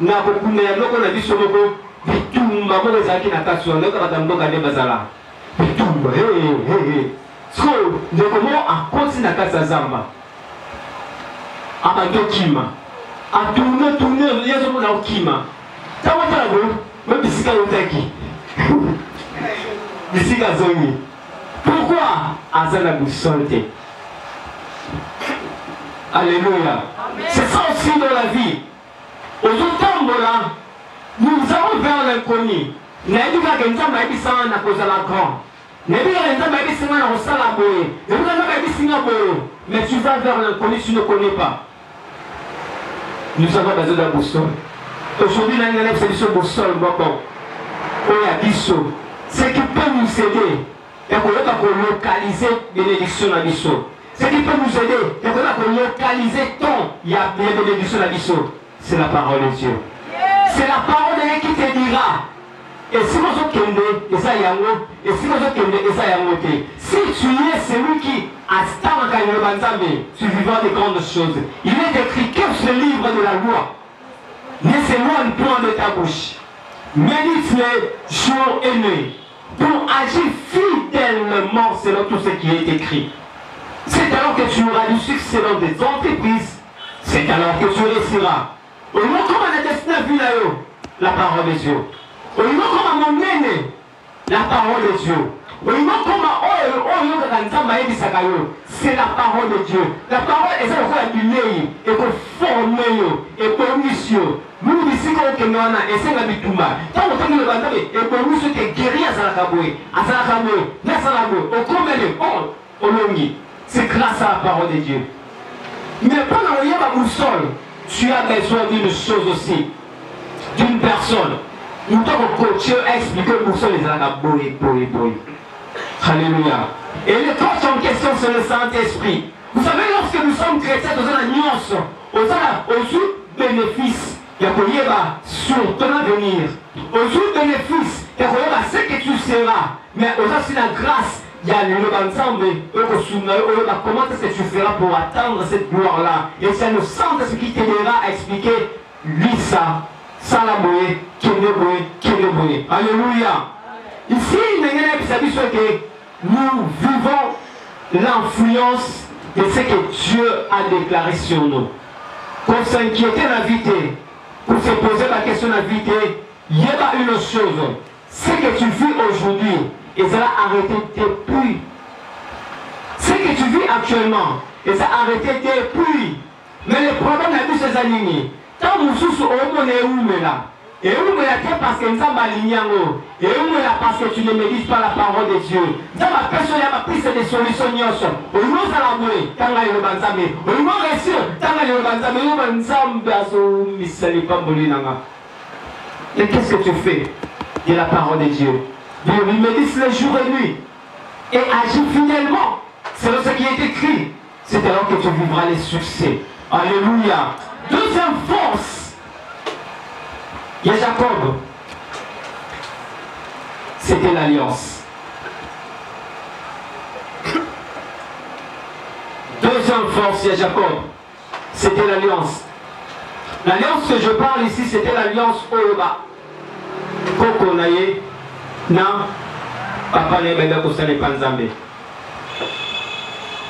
na ko kuna loko na biso moko bitumba ko ezaki na kaso na ka mboka ne bazala. Bitumba hey. So, de comment akosi na kasa samba. Abando kima. A tourner, les hommes dans le kima. T'as pas la go, même si c'est un Bisika zongi. Pourquoi Azana boussole? Alléluia. C'est ça aussi dans la vie. Aux autres là, nous allons vers l'inconnu. N'ayez-vous qu'un temps à Ebissana n'a causé la grande. N'ayez-vous qu'un temps à Ebissana n'a causé la boue. N'ayez-vous qu'un temps à Ebissana boue. Mais tu vas vers l'inconnu, tu ne connais pas. Nous avons besoin d'un boussole. Aujourd'hui, là, il y a une solution boussole. Ce qui peut nous aider, c'est qu'on localiser bénédiction à Bisso. Ce qui peut nous aider, c'est qu'on localiser ton bénédiction à Bisso. C'est la parole de Dieu. C'est la parole de Dieu qui te dira. Et si vous êtes et ça y et si vous êtes et ça y si tu es celui qui a tu vivras des grandes choses. Il est écrit que ce livre de la loi ne s'éloigne point de ta bouche. Médite-le jour et nuit pour agir fidèlement selon tout ce qui est écrit. C'est alors que tu auras du succès dans tes entreprises. C'est alors que tu réussiras. Au moment comme on a destiné la parole de Dieu. Au moment comme on a la parole de Dieu. Au moment comme c'est la parole de Dieu. La parole est ça qu'on a et qu'on forme et qu'on mission. Nous ici quand on a et c'est la bitumba. Tant on fait le bandage et qu'on nous souhaite guérir à Salakaboué, au commun au longi. C'est grâce à la parole de Dieu. Mais pendant qu'il y a la boussole, tu as besoin d'une chose aussi, d'une personne. Nous devons coacher, expliquer le boussole les Salakaboué. Alléluia. Et le coach en question, c'est le Saint-Esprit. Vous savez, lorsque nous sommes chrétiens, nous avons la nuance, aux bénéfices. Il y a sur ton avenir. Aux bénéfices, il y a ce que tu seras. Mais aussi la grâce, il y a le ensemble. Comment est-ce que tu feras pour atteindre cette gloire-là? Et c'est le Saint-Esprit qui t'aidera à expliquer lui ça. Salaboué, Kénéboé. Alléluia. Ici, nous vivons l'influence de ce que Dieu a déclaré sur nous. Pour s'inquiéter l'invité, pour se poser la question d'invité, il y a une chose. Ce que tu vis aujourd'hui, et ça a arrêté depuis. Ce que tu vis actuellement, et ça a arrêté depuis. Mais le problème n'a plus ces alignés. Tant que nous sommes au là. Et où me la parce que nous sommes alignés. Et où me la parce que tu ne médites pas la parole de Dieu. Dans ma personne, il y a ma prise des solutions. Au nom de la mouille, tant que le banzame. Au nom de Dieu, tant que le banzame, et qu'est-ce que tu fais de la parole de Dieu? Dieu lui médite le jour et nuit. Et agis fidèlement. C'est ce qui est écrit. C'est alors que tu vivras les succès. Alléluia. Deuxième force. Il y a Jacob. C'était l'alliance. Deuxième force, il y a Jacob. C'était l'alliance. L'alliance que je parle ici, c'était l'alliance Oyoba. Koko naye, na papa ne benda kosane panzambe.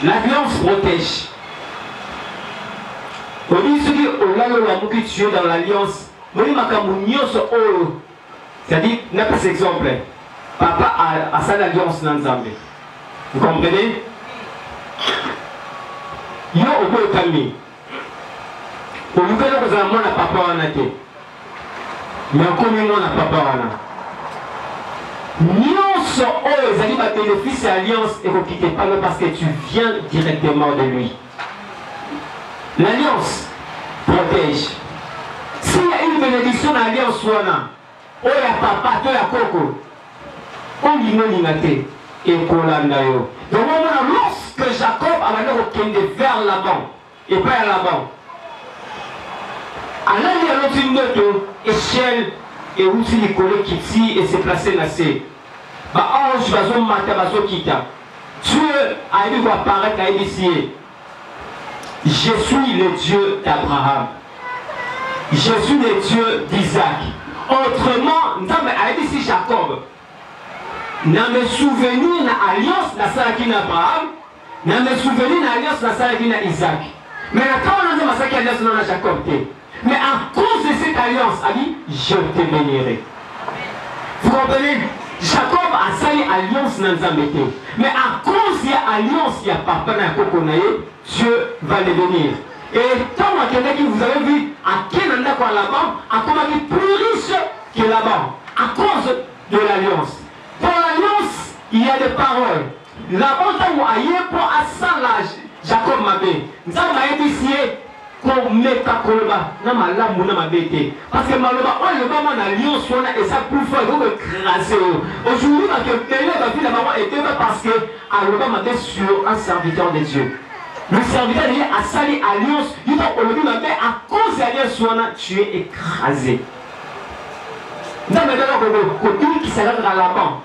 L'alliance protège. On dit ce qui est tu es dans l'alliance. C'est-à-dire, n'a pas cet exemple. Papa a sa alliance dans Zambé. Vous comprenez? Yo au bout de Kami. Au lieu de vous avoir mon papa en été. Mais comme mon papa en a. Nyonso oyo ezali ba bénéfice et alliance et vous quittez pas parce que tu viens directement de lui. L'alliance protège. bénédiction à l'alliance wana. Oh ya papa, to ya koko. On l'ingate et kolanda yo. Donc lorsque Jacob a maintenant vers Laban et pas à Laban. Alors il y a l'autre note échelle et aussi les collègues qui tirent et se placer là c'est. Bah ange bazo mata bazo kita. Dieu a dit va apparaître à initier. Je suis le Dieu d'Abraham. Je suis le Dieu d'Isaac. Autrement, nous avons dit ici Jacob. Dans mes souvenirs, dans l'alliance de Sarah Abraham, dans mes souvenirs, dans l'alliance de Sarah Isaac. Mais quand on a dit que l'alliance de Jacob, mais à cause de cette alliance, a dit je te bénirai. Vous comprenez? Jacob a sali alliance dans Zambété. Mais à cause de l'alliance, il y a papa dans Kokonaye, Dieu va le bénir. Et tant que vous avez vu, à quel endroit là-bas, à comment il est plus riche que là-bas, à cause de l'alliance. Pour l'alliance, il y a des paroles. Là-bas, tant ailleurs pour assemblage, Jacob m'a dit, nous avons initié qu'on met à Koloba, n'a pas la mouna m'a bêté. Parce que malheureusement, on le voit dans l'alliance, et ça plus fort, il faut me crasser. Aujourd'hui, parce que Pélé va dire la maman était parce que Aloba m'a dit sur un serviteur de Dieu. Le serviteur de Dieu a sali alliance, il dit aujourd'hui, ma mère, à cause de l'alliance, tu es écrasé. Nous avons maintenant qui s'arrête à Laban.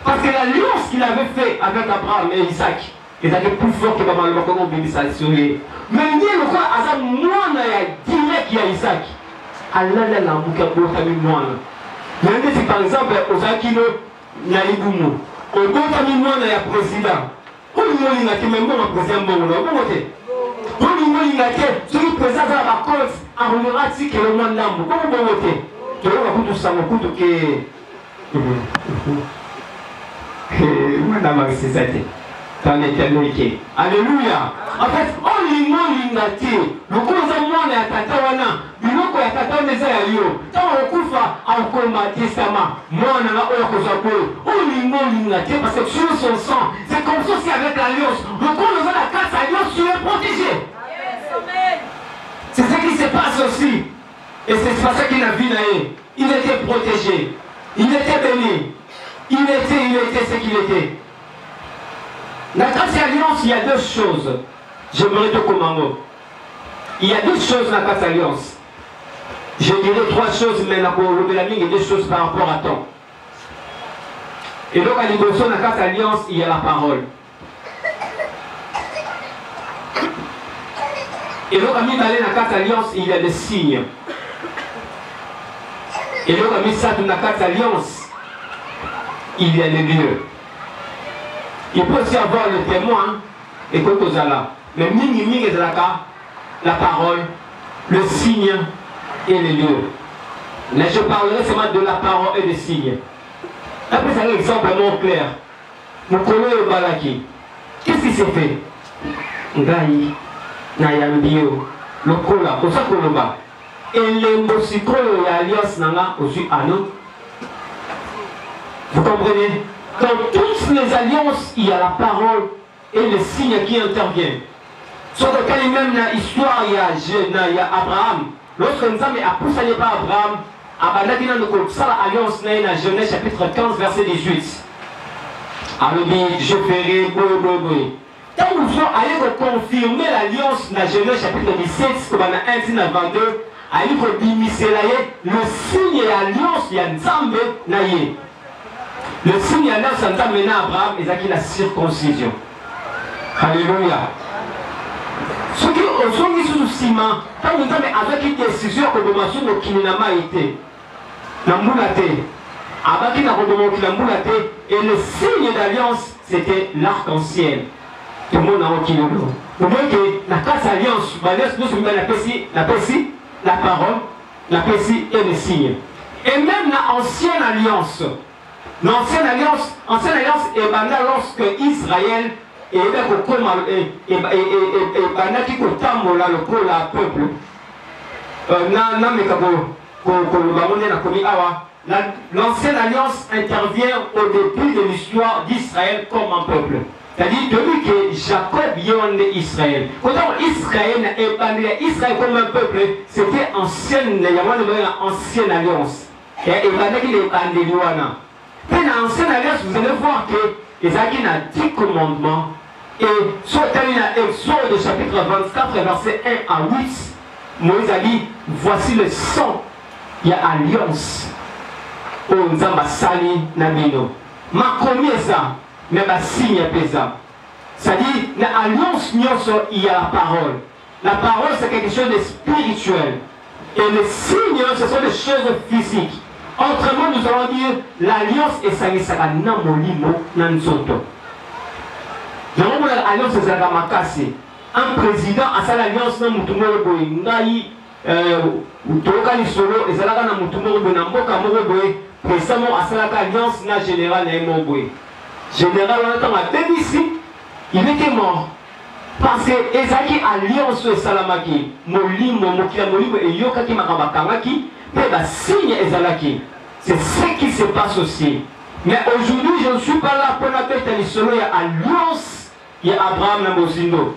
Parce que l'alliance qu'il avait fait avec Abraham et Isaac, il était plus fort que Maman le Congo bénissait. Mais il dit le quoi, à ça, moi, il y a direct qu'il y a Isaac. Allah l'a l'embouqué pour famille moi. Mais il dit par exemple, aux Akino, Naïboumou, au bon famille moi, il y a président. On lui dit qu'il y a même bon président bon, on lui dit qu'il y a celui président de la cause, en remercie que le monde d'Ambo. Comment bon voter? Tu vois, tout ça, beaucoup de que. Madame, c'est ça. Dans l'éternité. Alléluia. En fait, on l'ingate. Le coup de moi, on est à Tatawana. Le coup de Tatawana, c'est à Yo. Quand on coupe à Okoma Testament, moi, on a un peu. On l'ingate parce que sur son sang, c'est comme ça aussi avec l'alliance. Le coup de la casse alliance, tu es protégé. C'est ce qui se passe aussi. Et c'est pas ça qu'il a vu naïe. Il était protégé. Il était béni. Il était ce qu'il était. La grâce et l'alliance, il y a deux choses. J'aimerais te commander. Il y a deux choses dans la grâce et l'alliance. Je dirais trois choses, mais la pour la ligne, il y a deux choses par rapport à temps. Et donc, à l'évolution de la grâce et l'alliance, il y a la parole. Et donc, à mis dans la grâce et l'alliance, il y a des signes. Et donc, à mis ça dans la grâce et l'alliance, il y a des lieux. Il peut aussi avoir le témoin et quoi que ça là. Mais mini la parole, le signe et les lieux. Mais je parlerai seulement de la parole et des signes. Après ça, un exemple vraiment clair. Nous connaissons le Balaki. Qu'est-ce qui s'est fait? Ngaï, Nayambio, le Kola, pour ça qu'on le bat. Et les Mosiko, l'alliance Nanga, aussi à nous. Vous comprenez? Dans toutes les alliances, il y a la parole et les signes qui interviennent. Sauf que quand même dans l'histoire, il y a Abraham. Lorsque nous avons appris par Abraham, Abraham a alliance dans Genèse chapitre 15, verset 18. Alors, je ferai quand nous allons confirmer l'alliance dans Genèse chapitre 17, comme on a 1, 22, allons le signe et l'alliance, il y a Nzambe naïe. Le signe alliance c'est amené à Abraham et c'est la circoncision. Alléluia. Ce qui est sous le ciment, quand nous avons avec une décision que nous avons qui n'a pas été, et le signe d'alliance c'était l'arc-en-ciel. Tout le monde a entendu. Vous voyez que la classe alliance, la parole, la pessie et le signe. Et même l'ancienne alliance. L'ancienne alliance est lorsque Israël et l'ancienne alliance intervient au début de l'histoire d'Israël comme un peuple. C'est-à-dire que Jacob yonde Israël. Quand Israël est Israël comme un peuple, c'était ancienne alliance. Et il y a des dans l'ancienne alliance, vous allez voir que Isaac a 10 commandements. Et sur Exode chapitre 24, verset 1 à 8, Moïse a dit, voici le sang, il y a alliance. Oh, Nzamba Sali Nabino. Ma commis ça, mais ma signe pesa. C'est-à-dire, l'alliance, il y a la parole. La parole, c'est quelque chose de spirituel. Et les signes, ce sont des choses physiques. Autrement, nous allons dire l'alliance est ça namolimo nanzoto. L'alliance c'est ça makasi. Un président a sa alliance na mutumoro boy ngai toka ni solo ezalaka na mutumoro boy na mboka moko boy précisément a sa alliance na général na mo boy. Général on attend à ici, il était mort. Parce que Ezaki alliance et salamaki molimo mokia molimo et yokaki makabakangaki. Signe ezalaki. C'est ce qui se passe aussi. Mais aujourd'hui, je ne suis pas là pour la bête à l'isolo, il y a alliance, il y a Abraham et Mosindo.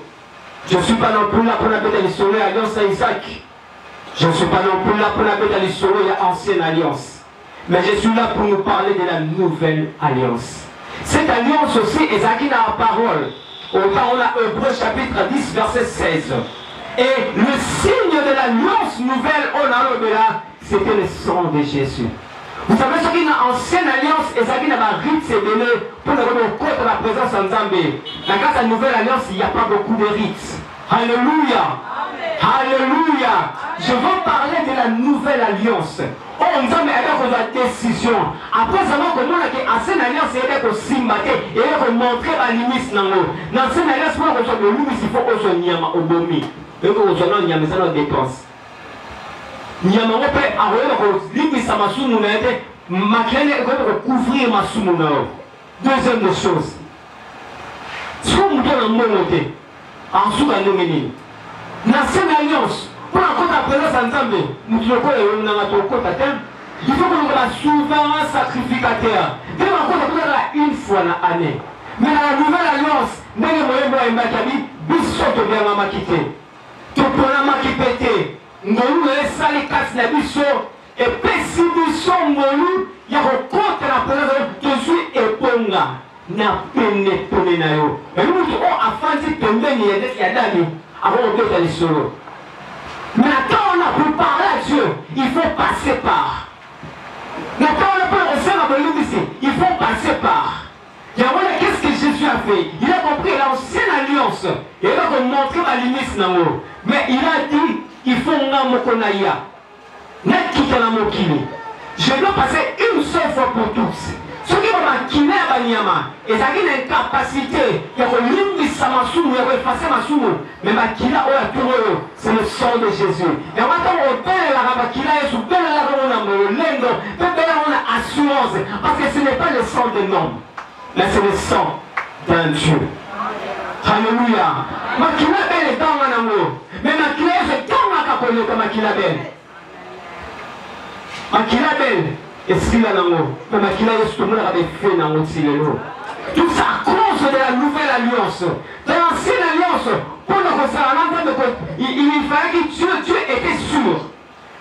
Je ne suis pas non plus là pour la bête à l'isolo, il y a alliance à Isaac. Je ne suis pas non plus là pour la bête à l'isolo, il y a ancienne alliance. Mais je suis là pour nous parler de la nouvelle alliance. Cette alliance aussi, Ezaki a la parole. Autant on a Hébreux chapitre 10, verset 16. Et le signe de l'alliance nouvelle, on a le là, c'était le sang de Jésus. Vous savez ce qu'il y a une ancienne alliance, et ça qui n'a pas rite, c'est donné pour le côté de la présence en Zambé. Dans la nouvelle alliance, il n'y a pas beaucoup de rites. Alléluia. Alléluia. Je veux parler de la nouvelle alliance. Oh, on dit, mais avec la décision. Après savoir que moi, l'ancienne alliance, c'est d'être simbaté et de montrer la limite. Dans l'ancienne alliance, pour que le limite, il faut que je n'y au bomi. Et que je n'y ait pas de dépense. Nyama pe aroye ko libi samasumu na ete makene ko couvrir masumu na. Deuxième des choses. Si on me donne un mot noté, en sous la nomine. Dans cette alliance, pour la côte après la Sanzambe, nous devons la côte à terme. Il faut qu'on ait la souverain sacrificateur. Dès la côte après la une fois l'année. Mais dans la nouvelle alliance, nous devons Mbakabi, bisoto bien mama quitté. Tu peux la maquipéter. Nous sali kasi na biso et pesi biso ngolu ya kokota na pona je suis eponga na pene na yo. Et nous on afandi pembeni ya dani avant de faire solo. Mais quand on a pour parler à Dieu, il faut passer par. Maintenant on a pour recevoir de ici, il faut passer par. Et voilà qu'est-ce que Jésus a fait. Il a compris l'ancienne alliance. Et il a montré la limite dans l'eau. Mais il a dit il faut mokonaya. Je dois passer une seule fois pour tous. Ceux qui vont maquiner à Banyama, et ça qui a une capacité, il y a une masumu, il y a effacer masumu, mais makila c'est le sang de Jésus. Et maintenant on perd la makila et sous perd la lendo, on a assurance, parce que ce n'est pas le sang de l'homme, mais c'est le sang d'un Dieu. Alléluia. Makila belle est dans mon amour. Mais makila c'est dans ma capole comme makila belle. Makila belle est ce qu'il a dans l'amour. Mais makila est tout le monde avait fait dans l'autre silo. Tout ça à cause de la nouvelle alliance. Dans l'ancienne alliance, pour le concernant, il fallait que Dieu était sûr.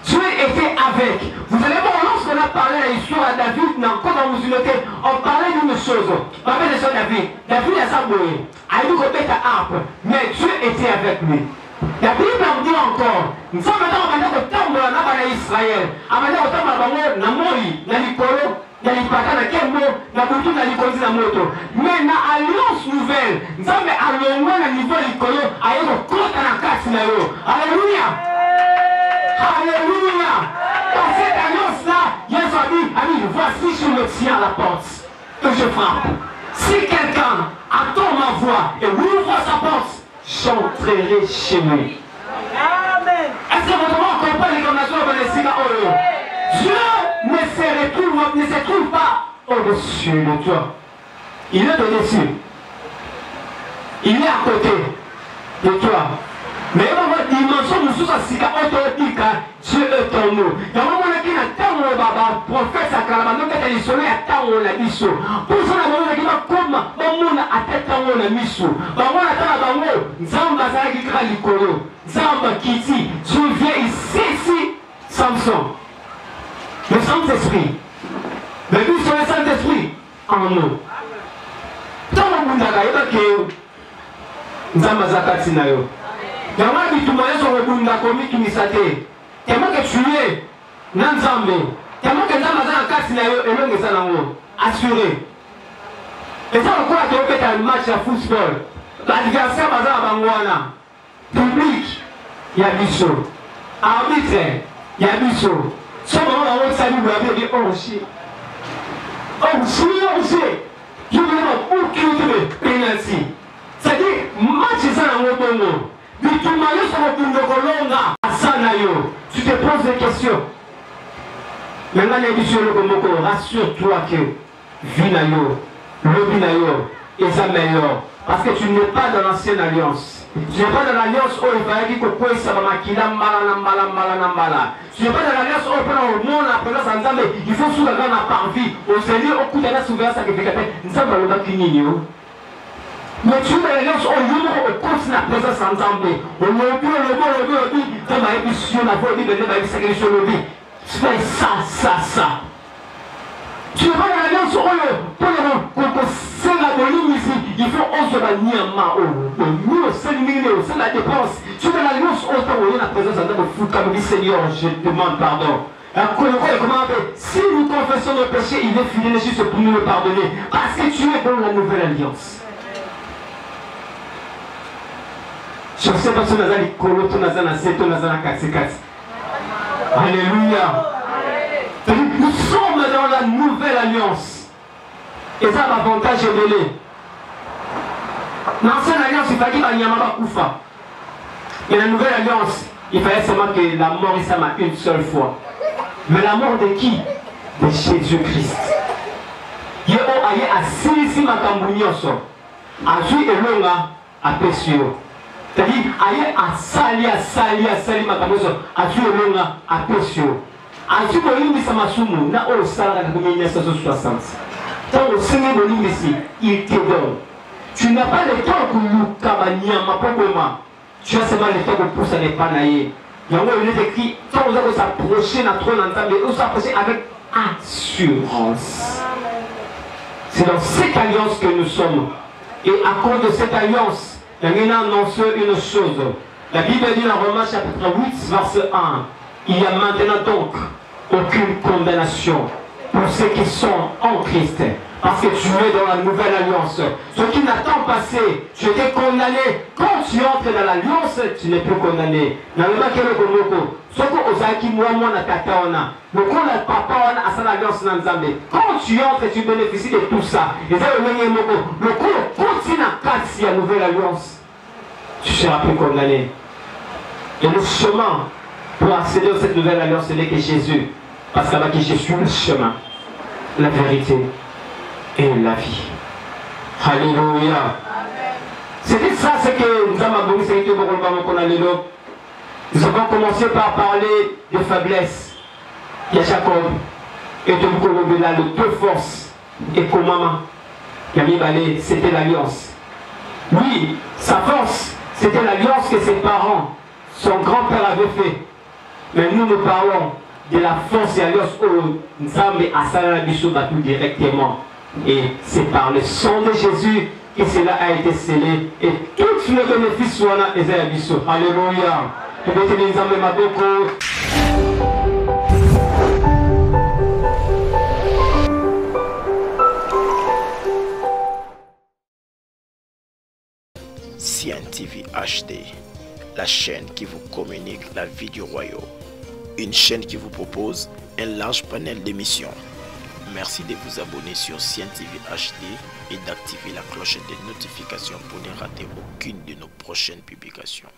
Dieu était avec. Vous allez voir, lorsqu'on a parlé de l'histoire à David, on parlait d'une chose. On parlait de David. David a saboué. A eu côté ta harpe. Mais Dieu était avec lui. La Bible nous dit encore, nous sommes maintenant en train de tomber dans Israël. En train de tomber dans Mori, dans l'Ikoro, dans l'Ipaka, dans Kembo, dans Boutou, dans l'Ikoro, dans Moto. Mais dans l'alliance nouvelle, nous sommes à l'au niveau de l'Ikoro, à y avoir compte à la casse. Alléluia. Alléluia. Dans cette alliance-là, Jésus a dit, voici je me tiens à la porte, que je frappe. Si quelqu'un attend ma voix et ouvre sa porte, j'entrerai chez lui. Amen. Est-ce que votre monde comprend l'incarnation de l'Essiga Oyo? Dieu ne se trouve pas au-dessus de toi. Il est au-dessus. Il est à côté de toi. Mais il y a une dimension de Dieu est en nous. Il y a un moment qui n'a pas prophète Sakalama, nous avons des soleils à temps on a mis sur. Pour ça, on a dit comme on a à tête on a mis sur. On a tant à Zamba Zagi Kralikoro, Zamba Kiti, je viens ici, Samson. Le Saint-Esprit. Le but sur le Saint-Esprit en nous. Tant on a dit que Zamba Zakati Nayo. Il y a un qui tout le monde sur le Bunda Komi qui m'y saté. Tellement que tu es. Nanzambe, tellement que Nzamba a cassé et l'homme est assuré. Et ça, on croit qu'il y a un match à football. L'adversaire est à Bangwana. Public, il y a Bissot. Arbitre, il y a Bissot. Ce moment-là, on salue, vous avez dit, oh shit. Oh shit. Je veux dire, aucune pénalty. C'est-à-dire, match est ça dans le Congo. Mais tout le monde est sur le Congo Colonga. À Sanayo, tu te poses des questions. Maintenant, rassure-toi que Vinayo, Lobinayo, et ça meilleur. Parce que tu n'es pas dans l'ancienne alliance. Tu n'es pas dans l'alliance où il fallait dire que ça va maquiller, tu n'es pas dans l'alliance où il faut la présence en Zambé. Il faut sous la grande parvis. Au Seigneur, au coup de la souveraineté sacrificateur, nous sommes dans le Kinigno. Mais tu es dans l'alliance où il faut la présence en Zambé. On le dit, dans ma émission, la voix dit, dans ma sacrifice sur le vie. Fais ça. Tu vas dans l'alliance pour la volume ici. Il faut on se va niama c'est la dépense. Tu vas dans l'alliance où la présence en tant que fou comme dit Seigneur, je demande pardon. Si nous confessons nos péchés, il est fidèle et juste pour nous le pardonner. Parce que tu es dans la nouvelle alliance. Je ne sais pas si nous avons les colos, nous avons la 7, nous avons la 4. Alléluia. Nous sommes dans la nouvelle alliance. Et ça, l'avantage est belé. L'ancienne alliance, il fallait qu'il y ait un Koufa. Mais la nouvelle alliance, il fallait seulement que la mort il s'amène une seule fois. Mais la mort de qui? De Jésus-Christ. Il y a assis ma cambounioso. Azu et longa à Pessio. C'est-à-dire, aïe à sali ma cambounioso. Azu et longa à Pessio. Azu Bolimi Samasumu, na o sala de 1960. Tant au Seigneur Bolimi ici, il te donne. Tu n'as pas le temps pour nous cabania, ma pauvre. Tu as seulement le temps pour pousser les panaïs. Il y a un écrit, quand vous allez s'approcher dans trône en temps, mais vous s'approcher avec assurance. C'est dans cette alliance que nous sommes. Et à cause de cette alliance, il y a annoncé une chose. La Bible dit dans Romains chapitre 8, verset 1, il y a maintenant donc aucune condamnation pour ceux qui sont en Christ. Parce que tu es dans la nouvelle alliance. Ce qui n'a pas passé, tu étais condamné. Quand tu entres dans l'alliance, tu n'es plus condamné. Quand tu entres, tu bénéficies de tout ça. Et le continue à la nouvelle alliance. Tu seras plus condamné. Et le chemin pour accéder à cette nouvelle alliance, ce n'est que Jésus. Parce qu'avec Jésus, le chemin, la vérité et la vie. Alléluia. C'était ça ce que nous avons dit. Nous avons commencé par parler de faiblesse. Il y a Jacob et de Moukolobela, de deux forces. Et comment c'était l'alliance. Lui, sa force, c'était l'alliance que ses parents, son grand-père avait fait. Mais nous parlons de la force et l'alliance où Nzambe a salé la tout directement. Et c'est par le sang de Jésus que cela a été scellé. Et tous les bénéfices sont là. Alléluia. CN TV HD, la chaîne qui vous communique la vie du royaume. Une chaîne qui vous propose un large panel d'émissions. Merci de vous abonner sur CN TV HD et d'activer la cloche des notifications pour ne rater aucune de nos prochaines publications.